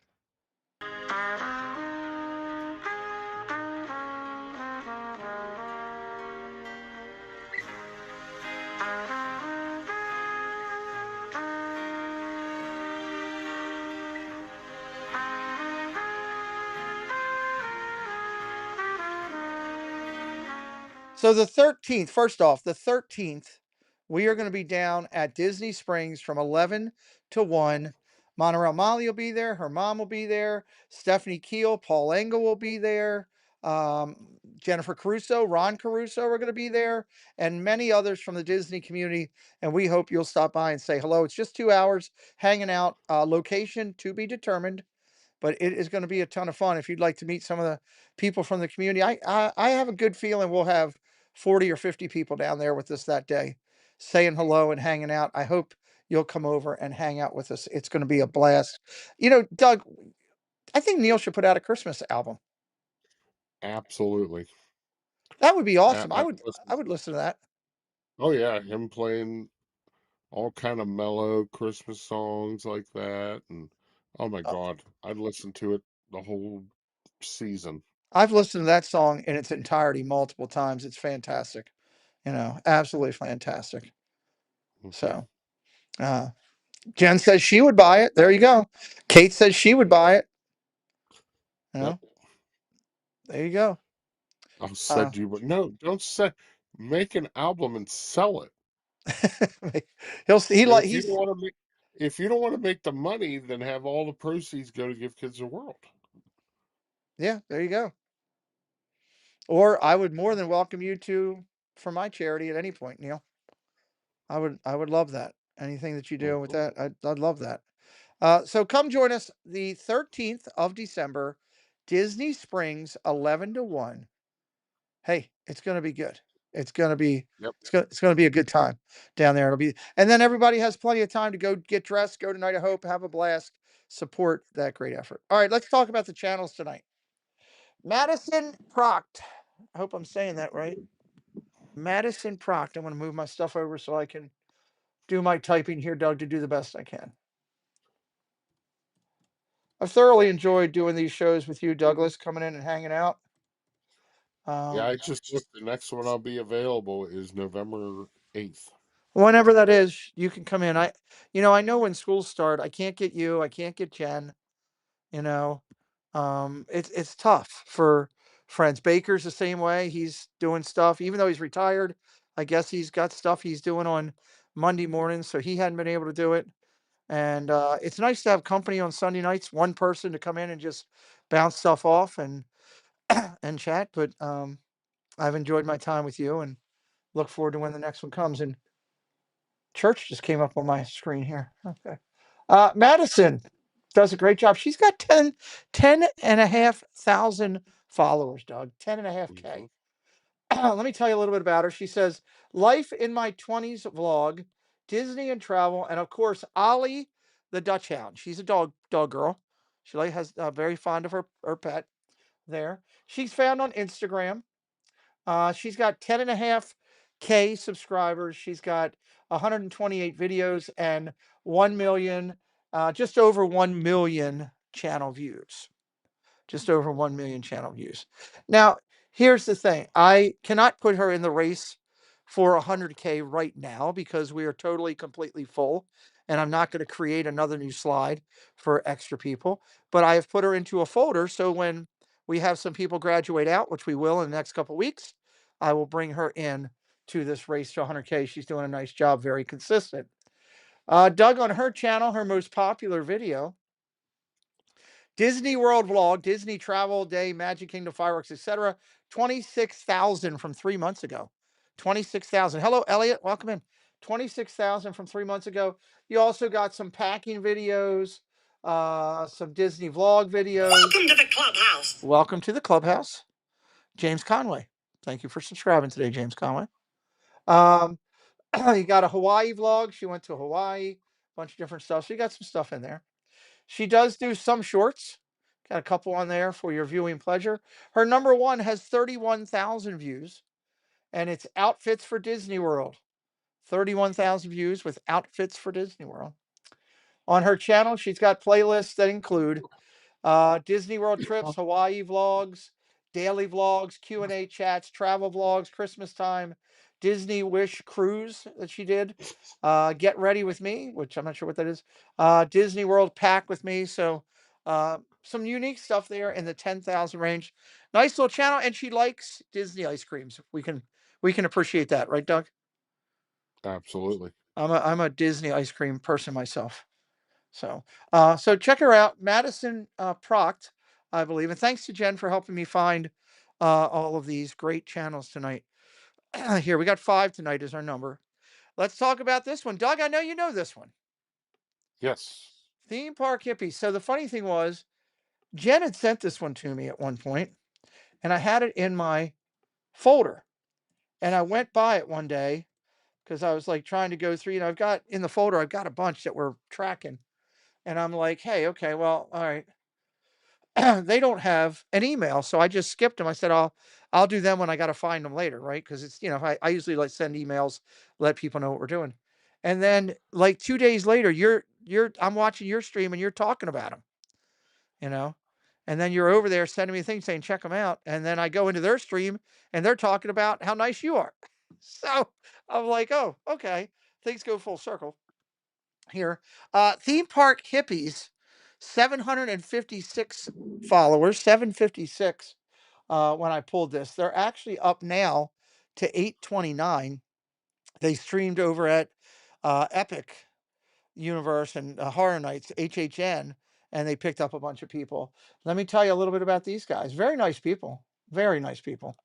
So the 13th, first off, the 13th, we are going to be down at Disney Springs from 11 to 1. Monorail Molly will be there. Her mom will be there. Stephanie Keel, Paul Engel will be there. Jennifer Caruso, Ron Caruso are going to be there, and many others from the Disney community. And we hope you'll stop by and say hello. It's just 2 hours hanging out. Location to be determined, but it is going to be a ton of fun. If you'd like to meet some of the people from the community, I have a good feeling we'll have 40 or 50 people down there with us that day, saying hello and hanging out. I hope you'll come over and hang out with us. It's going to be a blast. Doug, I think Neil should put out a Christmas album. Absolutely. That would be awesome. I would Listen. I would listen to that. Oh yeah, him playing all kind of mellow Christmas songs like that, and oh my Uh, God, I'd listen to it the whole season. I've listened to that song in its entirety multiple times. It's fantastic. Absolutely fantastic. Hmm. So, uh, Jen says she would buy it. There you go. Kate says she would buy it. You Yep. know, there you go. I Uh, said you, but no, don't say. Make an album and sell it. he'll he like If you don't he's want to make, if you don't want to make the money, then have all the proceeds go to Give Kids a World. yeah. There you go. Or I would more than welcome you to for my charity at any point, Neil. I would love that. Anything that you do with Hmm. that, I'd love that. So come join us the 13th of December, Disney Springs, 11 to 1. Hey, it's going to be good. It's going to be Yep. it's going to be a good time down there. It'll be and then everybody has plenty of time to go get dressed, go to Night of Hope, have a blast, support that great effort. All right, let's talk about the channels tonight. Madison Proct. I hope I'm saying that right. Madison Proct. I'm going to move my stuff over so I can do my typing here, Doug, to do the best I can. I've thoroughly enjoyed doing these shows with you, Douglas, coming in and hanging out. Yeah, Um, I just looked. The next one I'll be available is November 8th. Whenever that is, you can come in. I know when schools start, I can't get you, I can't get Jen. You know, it's tough for friends. Baker's the same way. He's doing stuff, even though he's retired. I guess he's got stuff he's doing on Monday mornings, so he hadn't been able to do it. And it's nice to have company on Sunday nights, one person to come in and just bounce stuff off and chat. But I've enjoyed my time with you and look forward to when the next one comes. And Church just came up on my screen here. Okay. Madison does a great job. She's got 10,500 followers, Doug. 10.5K. Let me tell you a little bit about her. She says, life in my 20s vlog, Disney and travel, and of course, Ollie the Dutch Hound. She's a dog girl. She has very fond of her pet there. She's found on Instagram. She's got 10.5K subscribers. She's got 128 videos and 1 million, just over 1 million channel views. Just over 1 million channel views. Now, here's the thing. I cannot put her in the race for 100K right now because we are totally, completely full. And I'm not going to create another new slide for extra people. But I have put her into a folder. So when we have some people graduate out, which we will in the next couple of weeks, I will bring her in to this race to 100K. She's doing a nice job, very consistent. Doug, on her channel, her most popular video, Disney World vlog, Disney Travel Day, Magic Kingdom fireworks, etc. 26,000 from 3 months ago. 26,000. Hello, Elliot. Welcome in. 26,000 from 3 months ago. You also got some packing videos, some Disney vlog videos. Welcome to the clubhouse. Welcome to the clubhouse. James Conway. Thank you for subscribing today, James Conway. You got a Hawaii vlog. She went to Hawaii, a bunch of different stuff. So you got some stuff in there. She does do some shorts. Got a couple on there for your viewing pleasure. Her number one has 31,000 views, and it's outfits for Disney World. 31,000 views with outfits for Disney World. On her channel, she's got playlists that include Disney World trips, Hawaii vlogs, daily vlogs, Q&A chats, travel vlogs, Christmas time, Disney Wish cruise that she did, Get Ready with Me, which I'm not sure what that is, Disney World Pack with Me. So some unique stuff there in the 10,000 range. Nice little channel, and she likes Disney ice creams. We can appreciate that, right, Doug? Absolutely. I'm a Disney ice cream person myself. So check her out, Madison Proct, I believe. And thanks to Jen for helping me find all of these great channels tonight. Here, we got 5 tonight is our number. Let's talk about this one. Doug, I know you know this one. Yes. Theme Park Hippies. So the funny thing was, Jen had sent this one to me at one point, and I had it in my folder. And I went by it one day because I was like trying to go through, I've got in the folder, I've got a bunch that we're tracking. And I'm like, hey, okay, well, all right. They don't have an email, so I just skipped them. I said, I'll do them when I got to find them later, right? Because it's, I usually like send emails, let people know what we're doing. And then like 2 days later, I'm watching your stream and you're talking about them, and then you're over there sending me a thing saying, check them out. And then I go into their stream and they're talking about how nice you are. So I'm like, oh, okay. Things go full circle here. Theme Park Hippies, 756 followers, 756 when I pulled this. They're actually up now to 829. They streamed over at Epic Universe and Horror Nights, HHN, and they picked up a bunch of people. Let me tell you a little bit about these guys. Very nice people. Very nice people.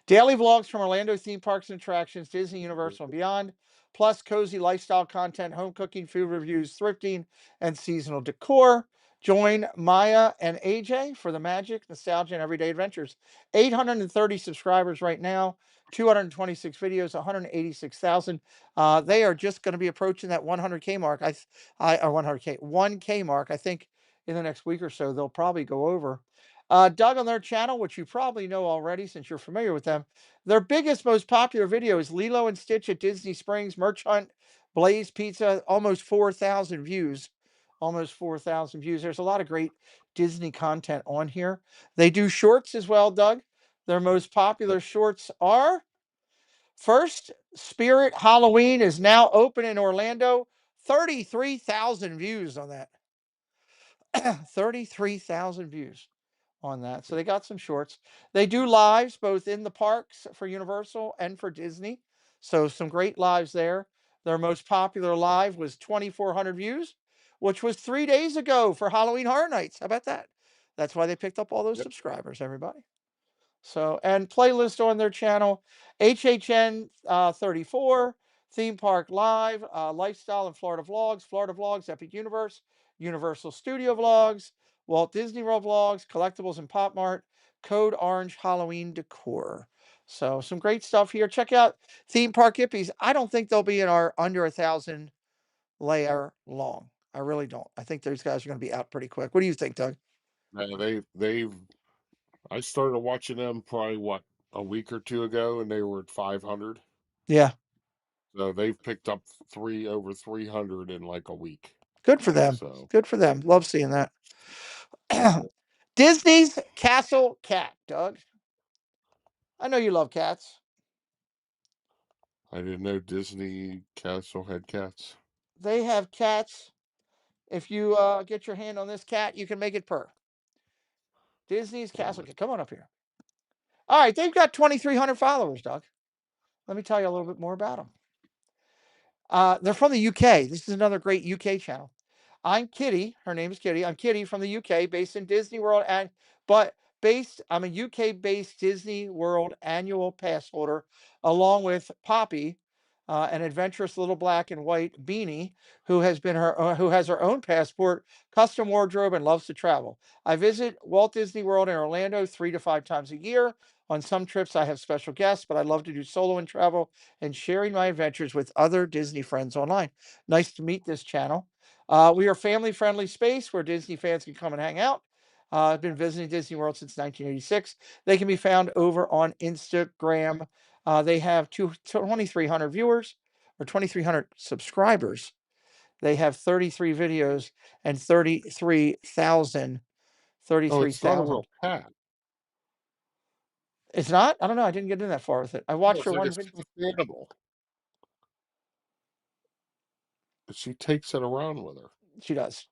Daily vlogs from Orlando theme parks and attractions, Disney, Universal, and beyond, plus cozy lifestyle content, home cooking, food reviews, thrifting, and seasonal decor. Join Maya and AJ for the magic, nostalgia, and everyday adventures. 830 subscribers right now, 226 videos, 186,000. They are just going to be approaching that 100K mark. Or 100K, 1K mark. I think in the next week or so, they'll probably go over. Doug, on their channel, which you probably know already since you're familiar with them, their biggest, most popular video is Lilo and Stitch at Disney Springs, Merch Hunt, Blaze Pizza, almost 4,000 views. Almost 4,000 views. There's a lot of great Disney content on here. They do shorts as well, Doug. Their most popular shorts are First Spirit Halloween is now open in Orlando. 33,000 views on that. 33,000 views on that. So they got some shorts. They do lives both in the parks for Universal and for Disney. So some great lives there. Their most popular live was 2,400 views, which was 3 days ago for Halloween Horror Nights. How about that? That's why they picked up all those subscribers, everybody. So, and playlist on their channel, HHN 34, Theme Park Live, Lifestyle and Florida Vlogs, Epic Universe, Universal Studio Vlogs, Walt Disney World Vlogs, Collectibles and Pop Mart, Code Orange Halloween Decor. So some great stuff here. Check out Theme Park Hippies. I don't think they'll be in our under 1,000 layer long. I really don't. I think those guys are going to be out pretty quick. What do you think, Doug? Yeah, they've I started watching them probably what, a week or two ago, and they were at 500. Yeah, So they've picked up over 300 in like a week. good for them. So Good for them. Love seeing that. Disney's Castle Cat, Doug. I know you love cats. I didn't know Disney Castle had cats. They have cats. If you get your hand on this cat, you can make it purr. Disney's Oh Castle my, Cat. Come on up here. All right, they've got 2,300 followers, Doug. Let me tell you a little bit more about them. They're from the UK. This is another great UK channel. I'm Kitty. Her name is Kitty. I'm Kitty from the UK, based in Disney World, I'm a UK-based Disney World annual pass holder, along with Poppy, an adventurous little black and white beanie who has her own passport, custom wardrobe, and loves to travel. I visit Walt Disney World in Orlando 3 to 5 times a year. On some trips, I have special guests, but I love to do solo and travel and sharing my adventures with other Disney friends online. Nice to meet this channel. We are a family friendly space where Disney fans can come and hang out. I've been visiting Disney World since 1986. They can be found over on Instagram. They have 2,300 viewers or 2,300 subscribers. They have 33 videos and 33,000. oh, it's not a 33,000. real cat. It's not? I don't know. I didn't get in that far with it. I No, watched it's her like a one video. stuffed animal. She takes it around with her. She does.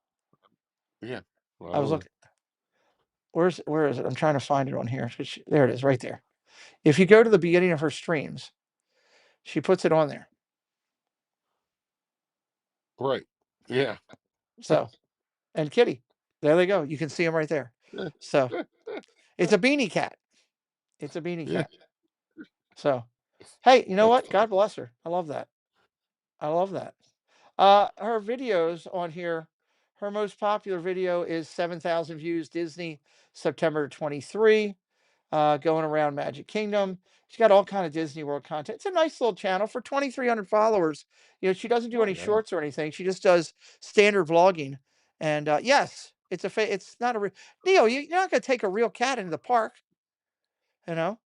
Yeah. I was Well, looking. Where is it? I'm trying to find it on here. There it is, right there. If you go to the beginning of her streams, she puts it on there. right. Yeah. So, and Kitty, there they go. You can see them right there. So it's a beanie cat. It's a beanie Yeah. cat. So, hey, you know That's what? funny. God bless her. I love that. I love that. Her videos on here, her most popular video is 7,000 views Disney September 23. Going around Magic Kingdom. She's got all kind of Disney World content. It's a nice little channel for 2,300 followers. You know, she doesn't do Oh any yeah. shorts or anything. She just does standard vlogging. And yes, it's not a Neil. You're not going to take a real cat into the park. You know,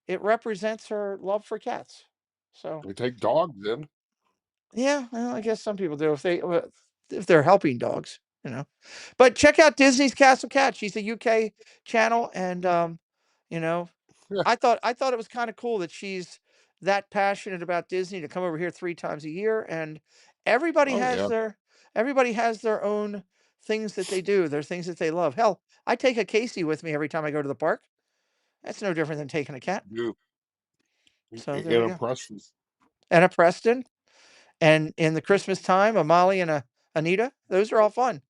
it represents her love for cats. So We take dogs in. yeah, well, I guess some people do if they're helping dogs. You know, but check out Disney's Castle Cat. She's a UK channel, and you know, Yeah. I thought it was kind of cool that she's that passionate about Disney to come over here 3 times a year, and everybody Oh has yeah. their everybody has their own things that they do. Their things that they love. Hell, I take a Casey with me every time I go to the park. That's no different than taking a cat. You So there in you a go. Preston. And a Preston, and in the Christmas time, a Molly and a Anita. Those are all fun.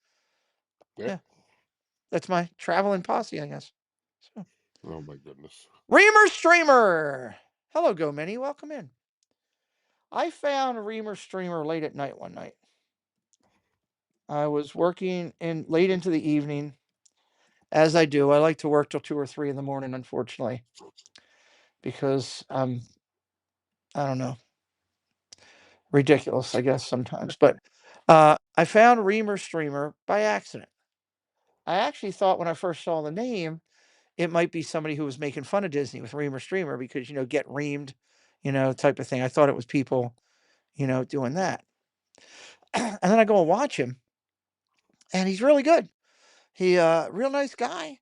Yeah. Yeah, that's my traveling posse, I guess. So, Oh my goodness. Reamer Streamer. Hello, Go Mini. Welcome in. I found Reamer Streamer late at night one night. I was working in late into the evening, as I do. I like to work till 2 or 3 in the morning, unfortunately, because I don't know, ridiculous, I guess sometimes. But I found Reamer Streamer by accident. I actually thought when I first saw the name, it might be somebody who was making fun of Disney with Reamer Streamer because get reamed, type of thing. I thought it was people, doing that. And then I go and watch him, and he's really good. He real nice guy,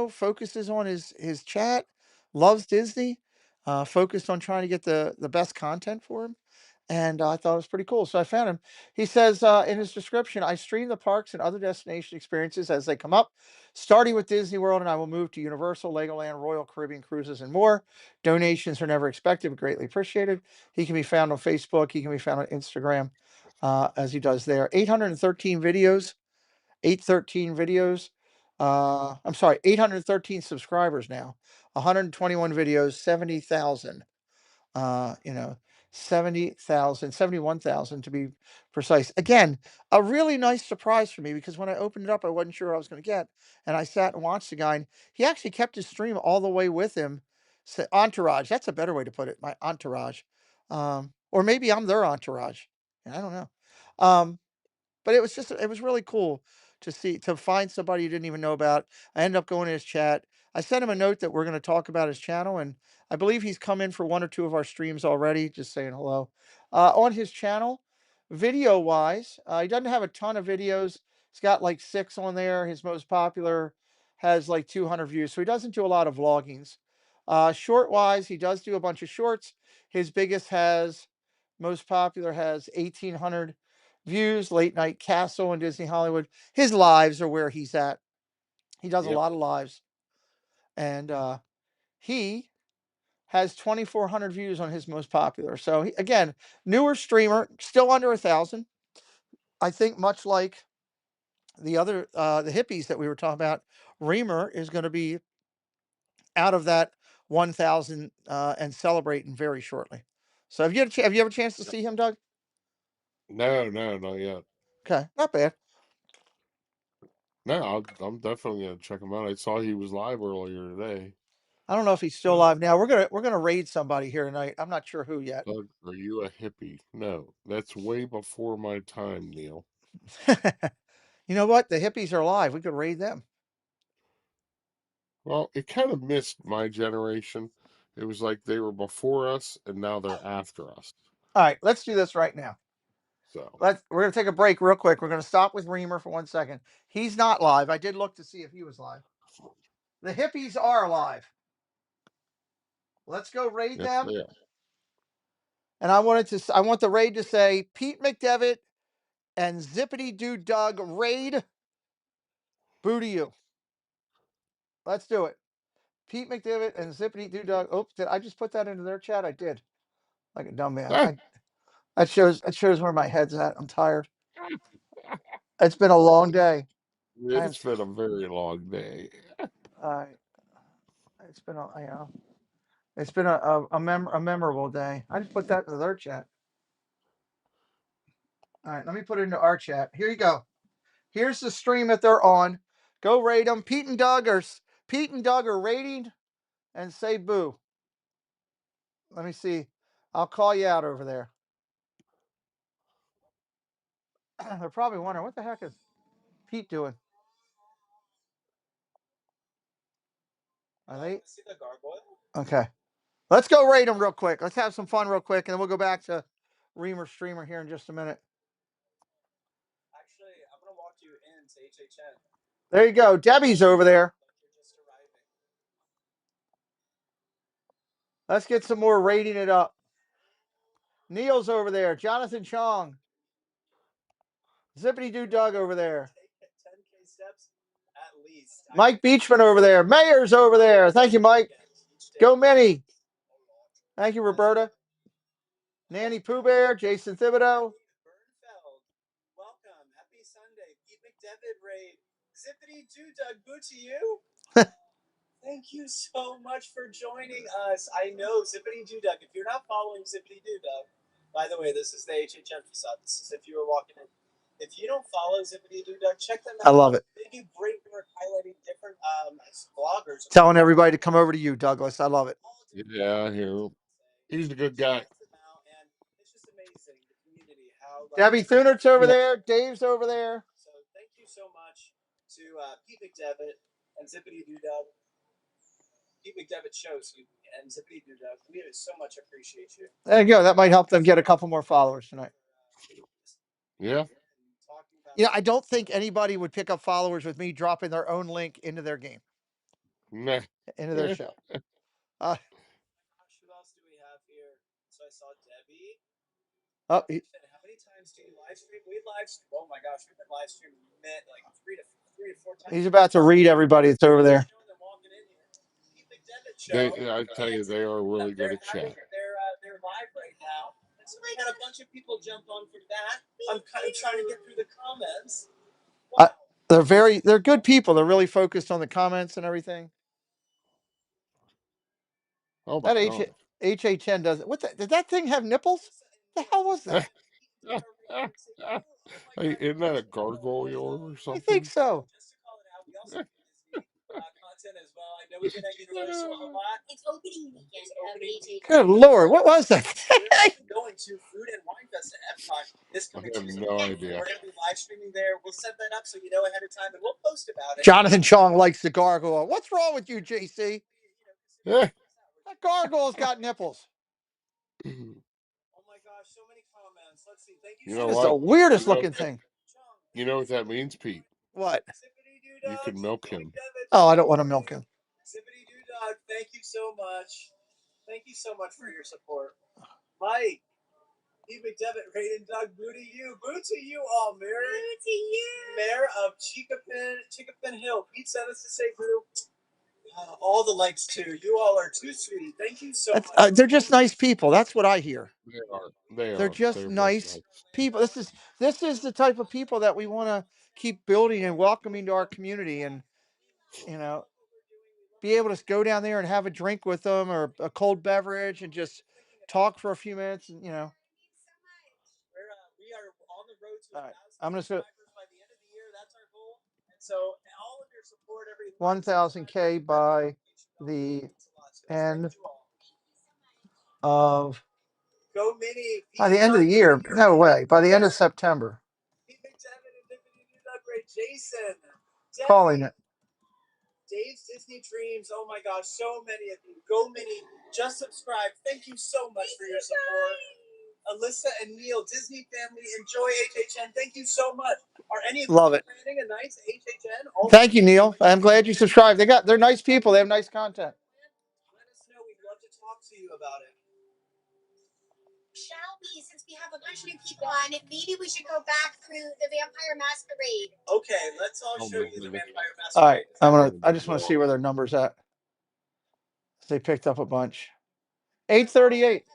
focuses on his chat, loves Disney, focused on trying to get the best content for him. And I thought it was pretty cool. So I found him. He says in his description, I stream the parks and other destination experiences as they come up, starting with Disney World, and I will move to Universal, Legoland, Royal Caribbean Cruises, and more. Donations are never expected, but greatly appreciated. He can be found on Facebook. He can be found on Instagram, as he does there. 813 videos 813 videos. I'm sorry, 813 subscribers now. 121 videos, 70,000. You know, 70,000, 71,000 to be precise. Again, a really nice surprise for me because when I opened it up, I wasn't sure what I was going to get. And I sat and watched the guy, and he actually kept his stream all the way with him. Entourage, that's a better way to put it. My entourage. Or maybe I'm their entourage. I don't know. Um, but it was really cool to find somebody you didn't even know about. I ended up going to his chat. I sent him a note that we're going to talk about his channel, and I believe he's come in for one or two of our streams already, just saying hello. On his channel, video wise, he doesn't have a ton of videos. He's got like 6 on there. His most popular has like 200 views, so he doesn't do a lot of vloggings. Short wise, he does do a bunch of shorts. His biggest has most popular has 1,800 views. Late Night Castle in Disney Hollywood. His lives are where he's at. He does a Yep. lot of lives, and he has 2,400 views on his most popular. So again, newer streamer, still under 1,000. I think much like the hippies that we were talking about, Reamer is going to be out of that 1,000 and celebrating very shortly. So have you ever a chance to see him, Doug? No, no, not yet. Okay, not bad. No, I'm definitely gonna check him out. I saw he was live earlier today. I don't know if he's still So, alive now. We're gonna raid somebody here tonight. I'm not sure who yet. Doug, are you a hippie? No, that's way before my time, Neil. You know what? The hippies are alive. We could raid them. Well, it kind of missed my generation. It was like they were before us and now they're after us. All right, let's do this right now. So, We're gonna take a break real quick. We're gonna stop with Reamer for 1 second. He's not live. I did look to see if he was live. The hippies are live. Let's go raid yes, them. they are. And I want the raid to say Pete McDevitt and Zippity Doo Doug raid. Boo to you. Let's do it. Pete McDevitt and Zippity Doo Doug. Oops, did I just put that into their chat? I did. Like a dumb man. Ah, That shows where my head's at. I'm tired. It's been a long day. I am. it's been a very long day. Uh, it's been it's been a memorable day. I just put that into their chat. All right, let me put it into our chat. Here you go. Here's the stream that they're on. Go rate them. Pete and Doug are rating and say boo. Let me see. I'll call you out over there. They're probably wondering what the heck is Pete doing. Are they? Okay. Let's go rate them real quick. Let's have some fun real quick, and then we'll go back to Reamer Streamer here in just a minute. Actually, I'm gonna walk you into HHN. There you go. Debbie's over there. Let's get some more rating it up. Neil's over there. Jonathan Chong. Zippity Doo Doug over there. 10K steps at least. Mike Beachman over there. Mayor's over there. Thank you, Mike. Go Minnie. Thank you, Roberta. Nanny Pooh Bear. Jason Thibodeau. Bernfeld, welcome. Happy Sunday. Pete McDevitt raid. Zippity Doo Doug, boo to you. Thank you so much for joining us. I know Zippity Doo Doug. If you're not following Zippity Doo Doug, by the way, this is the HHM facade. This is if you were walking in. If you don't follow Zippity Doo Doug, check them out. I love it. They do great work highlighting different bloggers. Telling everybody to come over to you, Douglas. I love it. Yeah, here. He's a good guy. It's just amazing the community. How Debbie Thunert's over there. Dave's over there. So thank you so much to Pete McDevitt and Zippity Doo Doug. Pete McDevitt shows you and Zippity Doo Doug. We so much appreciate you. There you go. That might help them get a couple more followers tonight. Yeah. You know, I don't think anybody would pick up followers with me dropping their own link into their game, Nah. into their show. Who else do we have here? So I saw Debbie. Oh, How many times do you live stream? We live stream. Oh my gosh, we've been live streaming like three to four times. he's about to read everybody that's over there. I tell you, they are really good at chat. They're live right now. So we had a bunch of people jump on for that. I'm kind of trying to get through the comments. Wow. They're good people. They're really focused on the comments and everything. Oh my God. HHN does it. What did that thing have nipples? The hell was that? Hey, isn't that a gargoyle or I think something? so. It's opening weekend of AJ. Good Lord, what was that? Going to Food and Wine Fest at Epcot this I coming have Tuesday. no idea. We're going to be live streaming there. We'll set that up so you know ahead of time, and we'll post about it. Jonathan Chong likes the gargoyle. What's wrong with you, JC? Eh. That gargoyle's got nipples. Oh my gosh, so many comments. Let's see. Thank you You so know That is much. the what? weirdest You know, looking thing. you know what that means, Pete? What? Zippity Doo You Dog. can milk him. Oh, I don't want to milk him. Zippity Doo Dog, thank you so much. Thank you so much for your support. Mike, Pete McDevitt, Raiden Doug, boo to you. Boo to you all, Mayor. Boo to you. Mayor of Chickapin Hill. Pete sent us to say boo. All the likes too. You all are too sweet. Thank you so That's, much. they're just nice people. That's what I hear. They are. They They're are. just They're very nice nice. people. This is the type of people that we want to keep building and welcoming to our community, and you know, be able to go down there and have a drink with them or a cold beverage and just talk for a few minutes, and We are on the road to All right, 1,000 I'm gonna say subscribers by the end of the year. That's our goal. And so all of your support, every 1,000K by the end of Go Mini. by the end of the year. No way. By the end of September. Pete McDevitt and Dippity Doo Dog Ray Jason. Calling it. Dave's Disney Dreams. Oh my gosh, so many of you. Go Mini. Just subscribe. Thank you so much for your support. Alyssa and Neil, Disney family, enjoy HHN. Thank you so much. Are any of you Love it. planning a nice HHN? Thank you, Neil. I'm glad you subscribed. They're nice people. They have nice content. Let us know. We'd love to talk to you about it. Shall we, since we have a bunch of new people on, maybe we should go back through the Vampire Masquerade. Okay, let's all Oh show my you the goodness. Vampire All right. Masquerade. I just want to see where their numbers at. They picked up a bunch. 838. Amazing.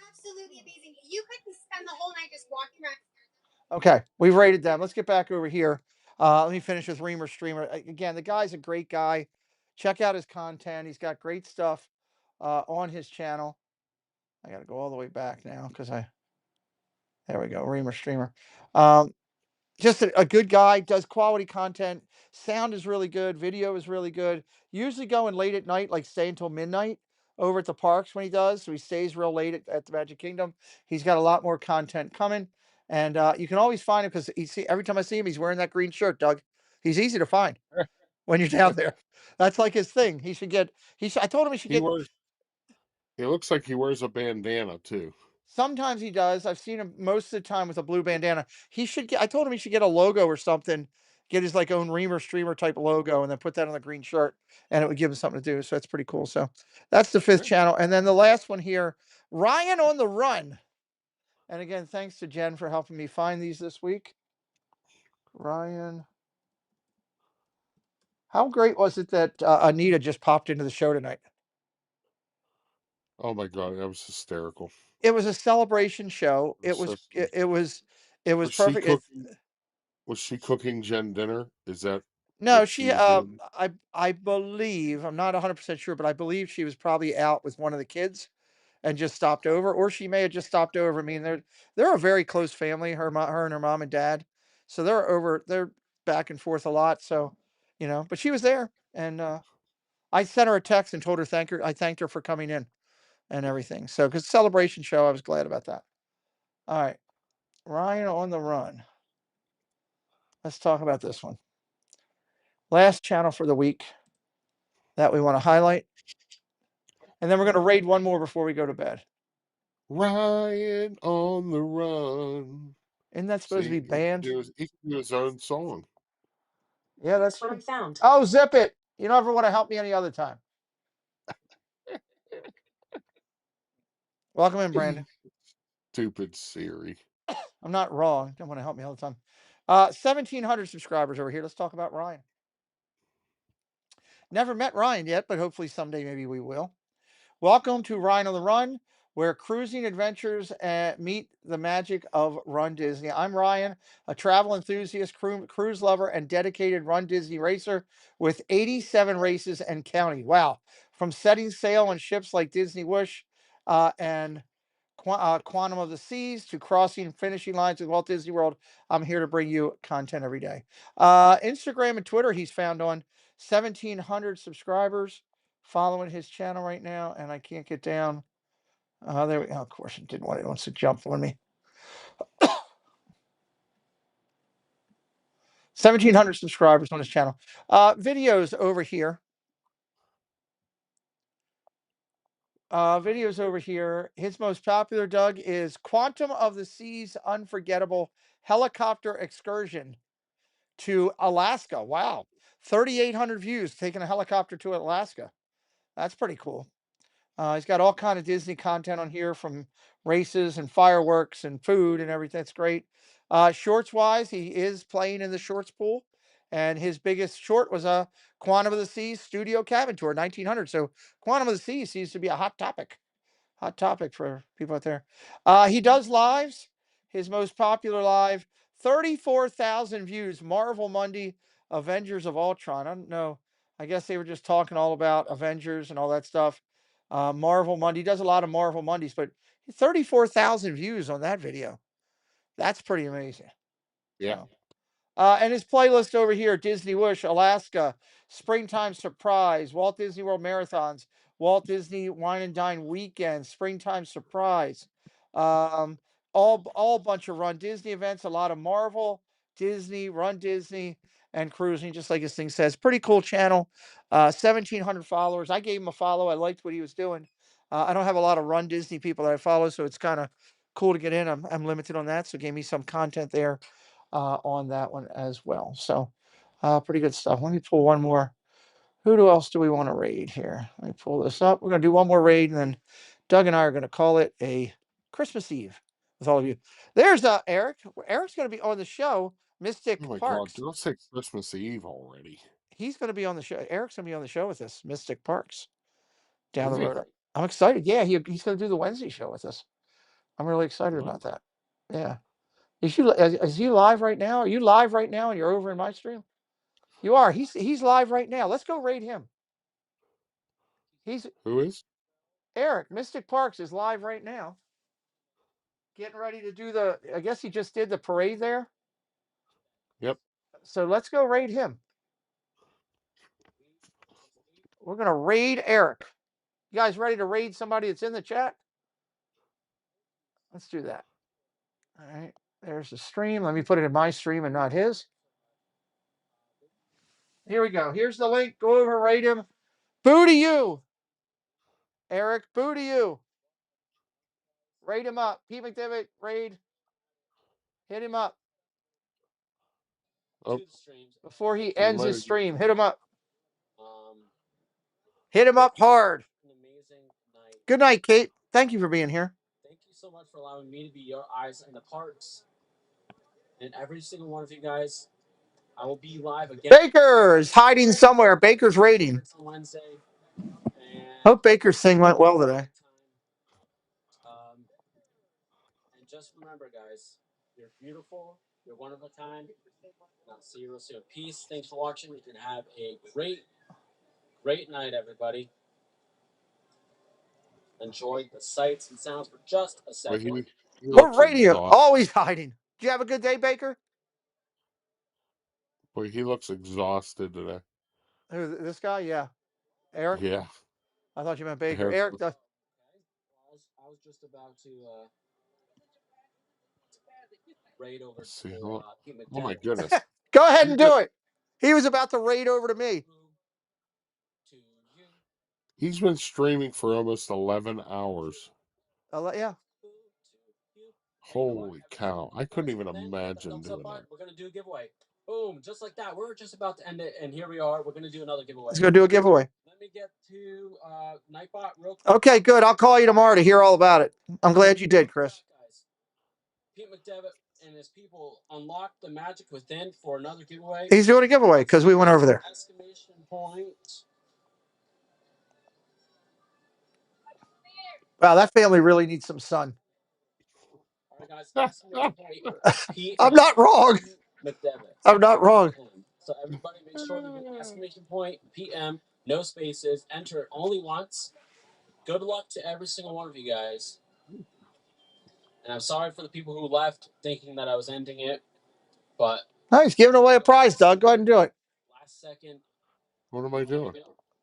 Absolutely amazing. You could spend the whole night just walking around. Okay, we've rated them. Let's get back over here. Let me finish with Reamer Streamer. Again, the guy's a great guy. Check out his content. He's got great stuff on his channel. I got to go all the way back now because there we go, Reamer Streamer. Um, just a good guy, does quality content. Sound is really good. Video is really good. Usually going late at night, like stay until midnight over at the parks when he does. So he stays real late at the Magic Kingdom. He's got a lot more content coming. And you can always find him because every time I see him, he's wearing that green shirt, Doug. He's easy to find when you're down there. That's like his thing. I told him he should He get. wears. It looks like he wears a bandana too. Sometimes he does. I've seen him most of the time with a blue bandana. He should get. I told him he should get a logo or something. Get his like own Reamer Streamer type logo, and then put that on the green shirt, and it would give him something to do. So that's pretty cool. So that's the fifth Yeah. channel, and then the last one here, Ryan on the Run. And again, thanks to Jen for helping me find these this week. Ryan, how great was it that Anita just popped into the show tonight? Oh my god, that was hysterical. It was a celebration show. It was so sweet. It was Was she perfect. cooking? Was she cooking Jen dinner? Is that No, what she was doing? I believe, I'm not 100% sure, but I believe she was probably out with one of the kids and just stopped over, or she may have just stopped over. I mean, they're a very close family, her and her mom and dad. So they're back and forth a lot. So, but she was there, and I sent her a text and told her I thanked her for coming in and everything. So, because celebration show, I was glad about that. All right, Ryan on the Run. Let's talk about this one. Last channel for the week that we want to highlight. And then we're going to raid one more before we go to bed. Ryan on the Run. Isn't that supposed to be See, banned? he can do his own song. Yeah, that's what I found. Oh, zip it. You don't ever want to help me any other time. Welcome in, Brandon. Stupid Siri. I'm not wrong. Don't want to help me all the time. 1,700 subscribers over here. Let's talk about Ryan. Never met Ryan yet, but hopefully someday maybe we will. Welcome to Ryan on the Run, where cruising adventures meet the magic of Run Disney. I'm Ryan, a travel enthusiast, cruise lover, and dedicated Run Disney racer with 87 races and counting. Wow. From setting sail on ships like Disney Wish and Quantum of the Seas to crossing finishing lines with Walt Disney World, I'm here to bring you content every day. Instagram and Twitter, he's found on 1,700 subscribers following his channel right now, and I can't get down. There we go. Of course, it didn't want it. Wants to jump on me. 1,700 subscribers on his channel. Videos over here. Videos over here. His most popular, Doug, is Quantum of the Seas Unforgettable Helicopter Excursion to Alaska. Wow. 3,800 views taking a helicopter to Alaska. That's pretty cool. He's got all kind of Disney content on here, from races and fireworks and food and everything. That's great. Shorts wise, he is playing in the shorts pool, and his biggest short was a Quantum of the Seas Studio Cabin Tour, 1900. So Quantum of the Seas seems to be a hot topic for people out there. He does lives. His most popular live, 34,000 views. Marvel Monday, Avengers of Ultron. I don't know. I guess they were just talking all about Avengers and all that stuff. Marvel Monday. He does a lot of Marvel Mondays, but 34,000 views on that video. That's pretty amazing. Yeah. So, and his playlist over here: Disney Wish, Alaska, Springtime Surprise, Walt Disney World Marathons, Walt Disney Wine and Dine Weekends, Springtime Surprise, all bunch of Run Disney events, a lot of Marvel, Disney, Run Disney, and cruising, just like his thing says. Pretty cool channel. 1,700 followers. I gave him a follow. I liked what he was doing. I don't have a lot of Run Disney people that I follow, so it's kind of cool to get in. I'm limited on that, so gave me some content there on that one as well. So pretty good stuff. Let me pull one more. Who else do we want to raid here? Let me pull this up. We're going to do one more raid, and then Doug and I are going to call it a Christmas Eve with all of you. There's Eric. Eric's going to be on the show, Mystic Oh my God, Parks. don't say Christmas Eve already. He's going to be on the show. Eric's going to be on the show with us, Mystic Parks, down Is the he? road. I'm excited. Yeah, he's going to do the Wednesday show with us. I'm really excited Oh, about that. Yeah. Is he live right now? Are you live right now and you're over in my stream? You are. He's live right now. Let's go raid him. He's who is? Eric. Mystic Parks is live right now. Getting ready to do the. I guess he just did the parade there. Yep. So let's go raid him. We're gonna raid Eric. You guys ready to raid somebody that's in the chat? Let's do that. All right. There's the stream. Let me put it in my stream and not his. Here we go. Here's the link. Go over, raid him. Boo to you, Eric. Boo to you. Raid him up. Pete McDevitt, raid. Hit him up Oh, before he he ends might his have. stream. Hit him up. Hit him up hard. Good night, Kate. Thank you for being here. Thank you so much for allowing me to be your eyes in the parks. And every single one of you guys, I will be live again. Baker's hiding somewhere. Baker's raiding. On Wednesday. And Hope Baker's thing went well today. And just remember, guys, you're beautiful. You're one of a kind. And I'll see you real soon. Peace. Thanks for watching. You can have a great night, everybody. Enjoy the sights and sounds for just a But second. he We're looks radio. exhausted. Always hiding. Did you have a good day, Baker? Boy, he looks exhausted today. Who, this guy? Yeah. Eric? Yeah. I thought you meant Baker. Eric's- Eric, I was just about to raid over Let's see. to Oh my goodness. go ahead and do it. He was about to raid over to me. He's been streaming for almost 11 hours. Yeah. Holy cow. I couldn't even imagine doing that. We're going to do a giveaway. Boom, just like that. We're just about to end it, and here we are. We're going to do another giveaway. Let's go do a giveaway. Let me get to Nightbot real quick. Okay, good. I'll call you tomorrow to hear all about it. I'm glad you did, Chris. Guys, Pete McDevitt and his people unlocked the magic within for another giveaway. He's doing a giveaway because we went over there. Exclamation point. Wow, that family really needs some sun. All right, guys. Exclamation point. Pete I'm not wrong. McDevitt. I'm not wrong. So everybody make sure you do exclamation point PM no spaces. Enter it only once. Good luck to every single one of you guys. And I'm sorry for the people who left thinking that I was ending it, but Nice, giving away a prize, Doug. Go ahead and do it. last second. What am I doing?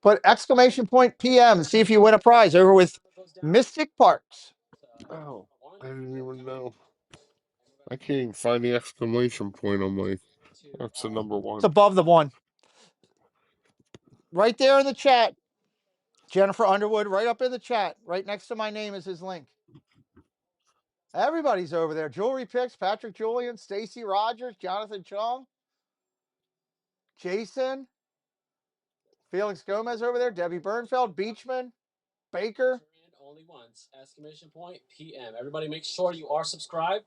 Put exclamation point PM and see if you win a prize over with Mystic Parks. Oh, I didn't even know. I can't even find the exclamation point on my. That's the number It's one. above the one. Right there in the chat. Jennifer Underwood, right up in the chat. Right next to my name is his link. Everybody's over there. Jewelry Picks, Patrick Julian, Stacy Rogers, Jonathan Chong, Jason, Felix Gomez over there, Debbie Bernfeld, Beachman, Baker. Only once. Exclamation point PM. Everybody, make sure you are subscribed,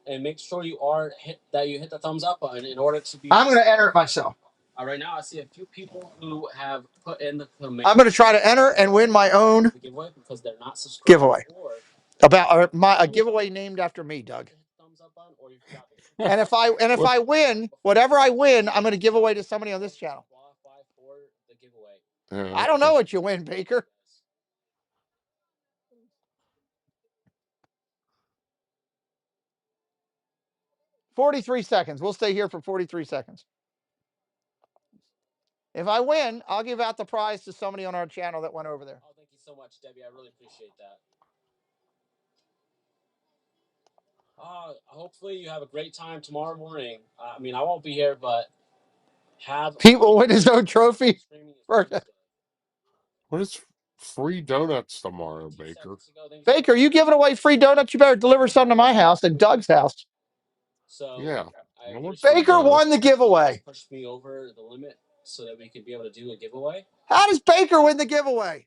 and make sure you hit the thumbs up button in order to be. I'm going to enter it myself. Right now, I see a few people who have put in the comment. I'm going to try to enter and win my own giveaway because they're not subscribed. Giveaway. About a giveaway named after me, Doug. And if I win, whatever I win, I'm going to give away to somebody on this channel. I don't know what you win, Baker. $43 seconds. We'll stay here for 43 seconds. If I win, I'll give out the prize to somebody on our channel that went over there. Oh, thank you so much, Debbie. I really appreciate that. Hopefully you have a great time tomorrow morning. I mean, I won't be here, but Pete will win his own trophy. What is free donuts tomorrow, Baker? Baker, you giving away free donuts? You better deliver some to my house and Doug's house. So yeah, Baker won the giveaway. Pushed me over the limit so that we could be able to do a giveaway. How does Baker win the giveaway?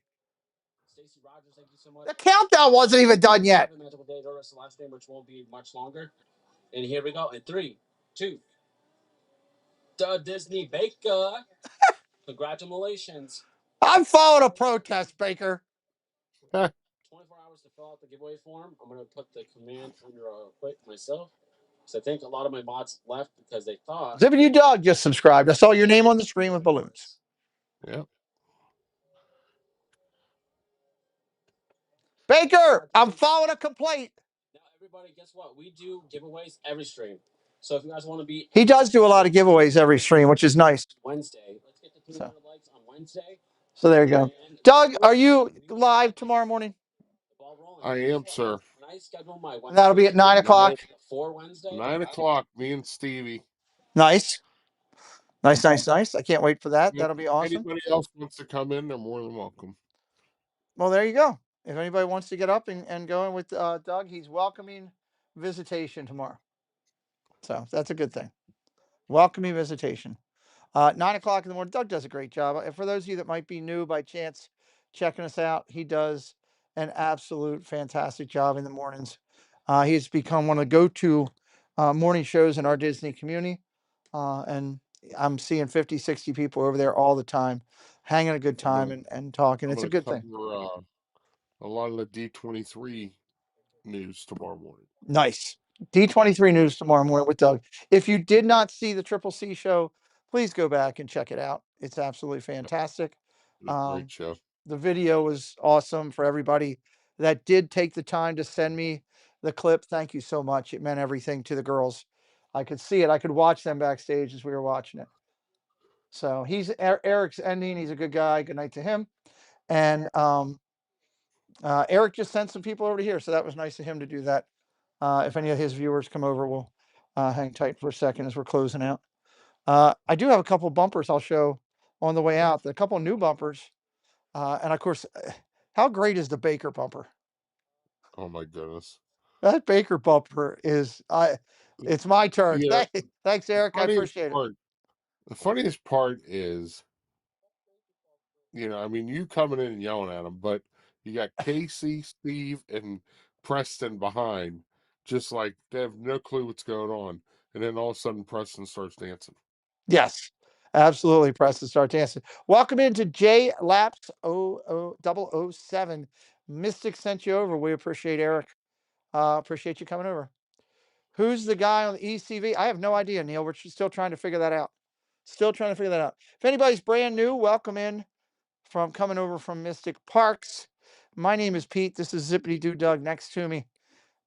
Stacy Rogers, thank you so much. The countdown wasn't even done yet. Magical Day, Doris, the last name, which won't be much longer. And here we go. In 3, 2. The Disney Baker. Congratulations. I'm following a protest, Baker. 24 hours to fill out the giveaway form. I'm going to put the command under quick myself. Because I think a lot of my mods left because they thought. Zippin' You Dog just subscribed. I saw your name on the screen with balloons. Yeah. Baker, I'm following a complaint. Now, everybody, guess what? We do giveaways every stream. So if you guys want to be. He does do a lot of giveaways every stream, which is nice. Wednesday. Let's get the 300 likes on Wednesday. So there you go. Doug, are you live tomorrow morning? I am, sir. When I schedule my Wednesday, That'll be at 9 o'clock. For Wednesday. 9 o'clock, me and Stevie. Nice. Nice. I can't wait for that. If That'll be awesome. anybody else wants to come in, they're more than welcome. Well, there you go. If anybody wants to get up and go in with Doug, he's welcoming visitation tomorrow. So that's a good thing. Welcoming visitation. 9 o'clock in the morning. Doug does a great job. And for those of you that might be new by chance checking us out, he does an absolute fantastic job in the mornings. He's become one of the go-to morning shows in our Disney community. And I'm seeing 50, 60 people over there all the time, hanging a good time and talking. It's a good thing. A lot of the D23 news tomorrow morning. Nice. D23 news tomorrow morning with Doug. If you did not see the Triple C show, please go back and check it out. It's absolutely fantastic. Great show. The video was awesome for everybody that did take the time to send me the clip. Thank you so much. It meant everything to the girls. I could see it. I could watch them backstage as we were watching it. So Eric's ending. He's a good guy. Good night to him. And Eric just sent some people over to here. So that was nice of him to do that. If any of his viewers come over, we'll hang tight for a second as we're closing out. I do have a couple bumpers I'll show on the way out. A couple new bumpers. And of course, how great is the Baker bumper? Oh my goodness. That Baker bumper is it's my turn. Yeah. Thanks, Eric. I appreciate it. The funniest part is, I mean, you coming in and yelling at him, but you got Casey, Steve, and Preston behind, just like they have no clue what's going on. And then all of a sudden, Preston starts dancing. Yes, absolutely. Preston start dancing. Welcome into J Laps 007. Mystic sent you over. We appreciate Eric. Appreciate you coming over. Who's the guy on the ECV? I have no idea, Neil. We're still trying to figure that out. If anybody's brand new, welcome in from coming over from Mystic Parks. My name is Pete. This is Zippity Doo Doug next to me.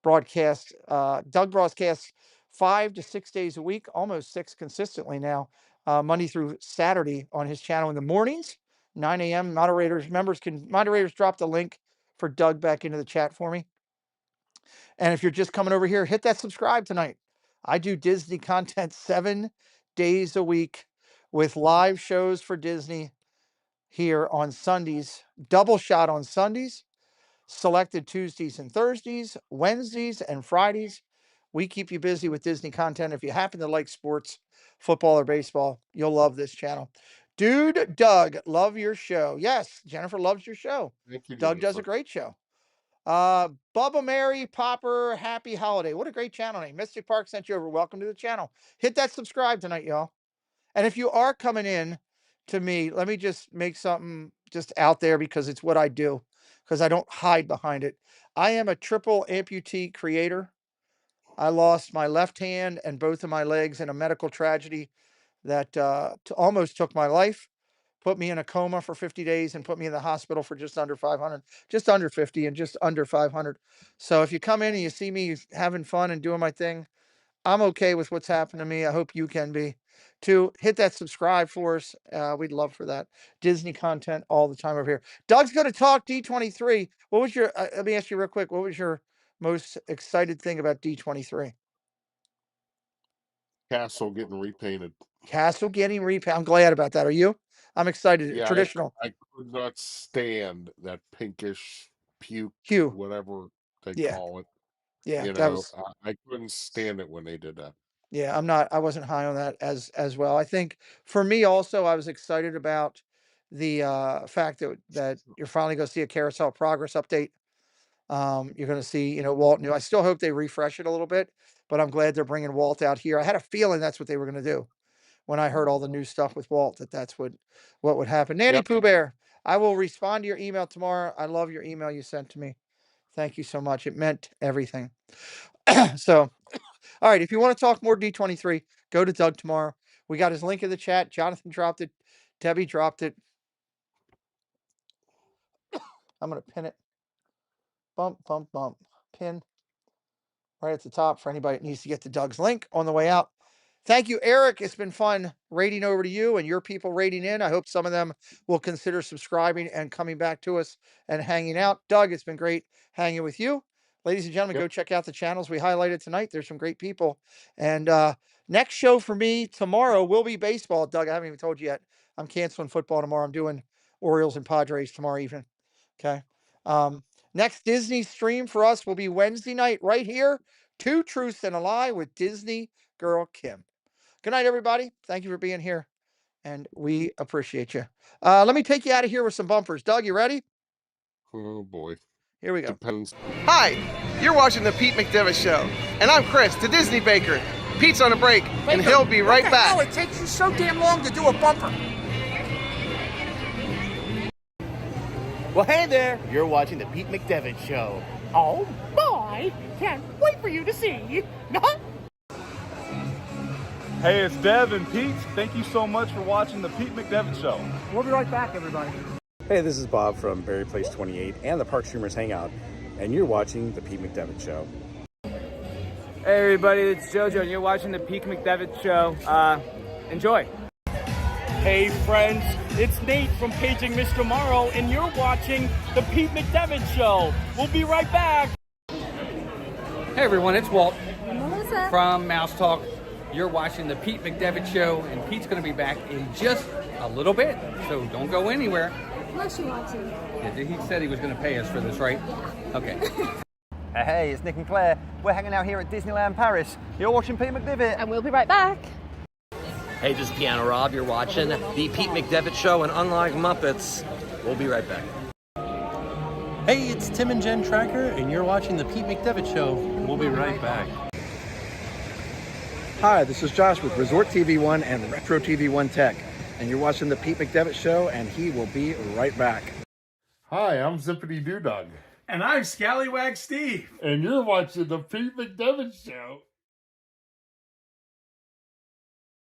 Doug broadcasts 5 to 6 days a week, almost 6 consistently now, Monday through Saturday on his channel in the mornings, 9 a.m. Moderators drop the link for Doug back into the chat for me. And if you're just coming over here, hit that subscribe tonight. I do Disney content 7 days a week with live shows for Disney here on Sundays, double shot on Sundays, selected Tuesdays and Thursdays, Wednesdays and Fridays. We keep you busy with Disney content. If you happen to like sports, football or baseball, you'll love this channel. Dude, Doug, love your show. Yes, Jennifer loves your show. Thank you, Doug does a Jennifer. great show. Bubba Mary Popper, happy holiday. What a great channel name. Mystic Park sent you over. Welcome to the channel. Hit that subscribe tonight, y'all. And if you are coming in to me, let me just make something just out there because it's what I do, because I don't hide behind it. I am a triple amputee creator. I lost my left hand and both of my legs in a medical tragedy that almost took my life, put me in a coma for 50 days and put me in the hospital for just under 500, just under 50 and just under 500. So if you come in and you see me having fun and doing my thing, I'm okay with what's happened to me. I hope you can be too. Hit that subscribe for us. We'd love for that. Disney content all the time over here. Doug's going to talk D23. What was your, let me ask you real quick. What was your most excited thing about D23? Castle getting repainted. Castle getting repainted. I'm glad about that. Are you? I'm excited. Yeah, Traditional. I could not stand that pinkish puke, Hue. whatever they Yeah. call it. Yeah. You That know, was, I couldn't stand it when they did that. yeah, I wasn't high on that as well. I think for me also, I was excited about the fact that you're finally going to see a carousel progress update. You're going to see, Walt new. I still hope they refresh it a little bit, but I'm glad they're bringing Walt out here. I had a feeling that's what they were going to do when I heard all the new stuff with Walt, that's what would happen. Nanny Yep. Pooh Bear, I will respond to your email tomorrow. I love your email you sent to me. Thank you so much. It meant everything. So, all right, if you want to talk more D23, go to Doug tomorrow. We got his link in the chat. Jonathan dropped it. Debbie dropped it. I'm going to pin it. Bump, bump, bump. Pin right at the top for anybody that needs to get to Doug's link on the way out. Thank you, Eric. It's been fun rating over to you and your people rating in. I hope some of them will consider subscribing and coming back to us and hanging out. Doug, it's been great hanging with you. Ladies and gentlemen, Yep. go check out the channels we highlighted tonight. There's some great people. And next show for me tomorrow will be baseball. Doug, I haven't even told you yet. I'm canceling football tomorrow. I'm doing Orioles and Padres tomorrow evening. Okay. Next Disney stream for us will be Wednesday night right here. 2 Truths and a Lie with Disney girl Kim. Good night, everybody. Thank you for being here, and we appreciate you. Let me take you out of here with some bumpers. Doug, you ready? Oh boy. Here we go. Depends. Hi, you're watching the Pete McDevitt Show, and I'm Chris, the Disney Baker. Pete's on a break, and he'll be right back. It takes you so damn long to do a bumper. Well, hey there, you're watching the Pete McDevitt Show. Oh my! Can't wait for you to see. Hey, it's Dev and Pete. Thank you so much for watching the Pete McDevitt Show. We'll be right back, everybody. Hey, this is Bob from Berry Place 28 and the Park Streamers Hangout, and you're watching the Pete McDevitt Show. Hey everybody, it's JoJo and you're watching the Pete McDevitt Show. Enjoy. Hey friends, it's Nate from Paging Mr. Morrow, and you're watching the Pete McDevitt Show. We'll be right back. Hey everyone, it's Walt from Mouse Talk. You're watching the Pete McDevitt Show, and Pete's going to be back in just a little bit, so don't go anywhere. Unless you want to. Yeah, he said he was going to pay us for this, right? Okay. Hey, it's Nick and Claire. We're hanging out here at Disneyland Paris. You're watching Pete McDevitt. And we'll be right back. Hey, this is Piano Rob. You're watching the Pete McDevitt Show, and unlike Muppets, we'll be right back. Hey, it's Tim and Jen Tracker, and you're watching the Pete McDevitt Show. We'll be right back. Hi, this is Josh with Resort TV One and Retro TV One Tech, and you're watching the Pete McDevitt Show, and he will be right back. Hi, I'm Zippity Doo Doug. And I'm Scallywag Steve. And you're watching the Pete McDevitt Show.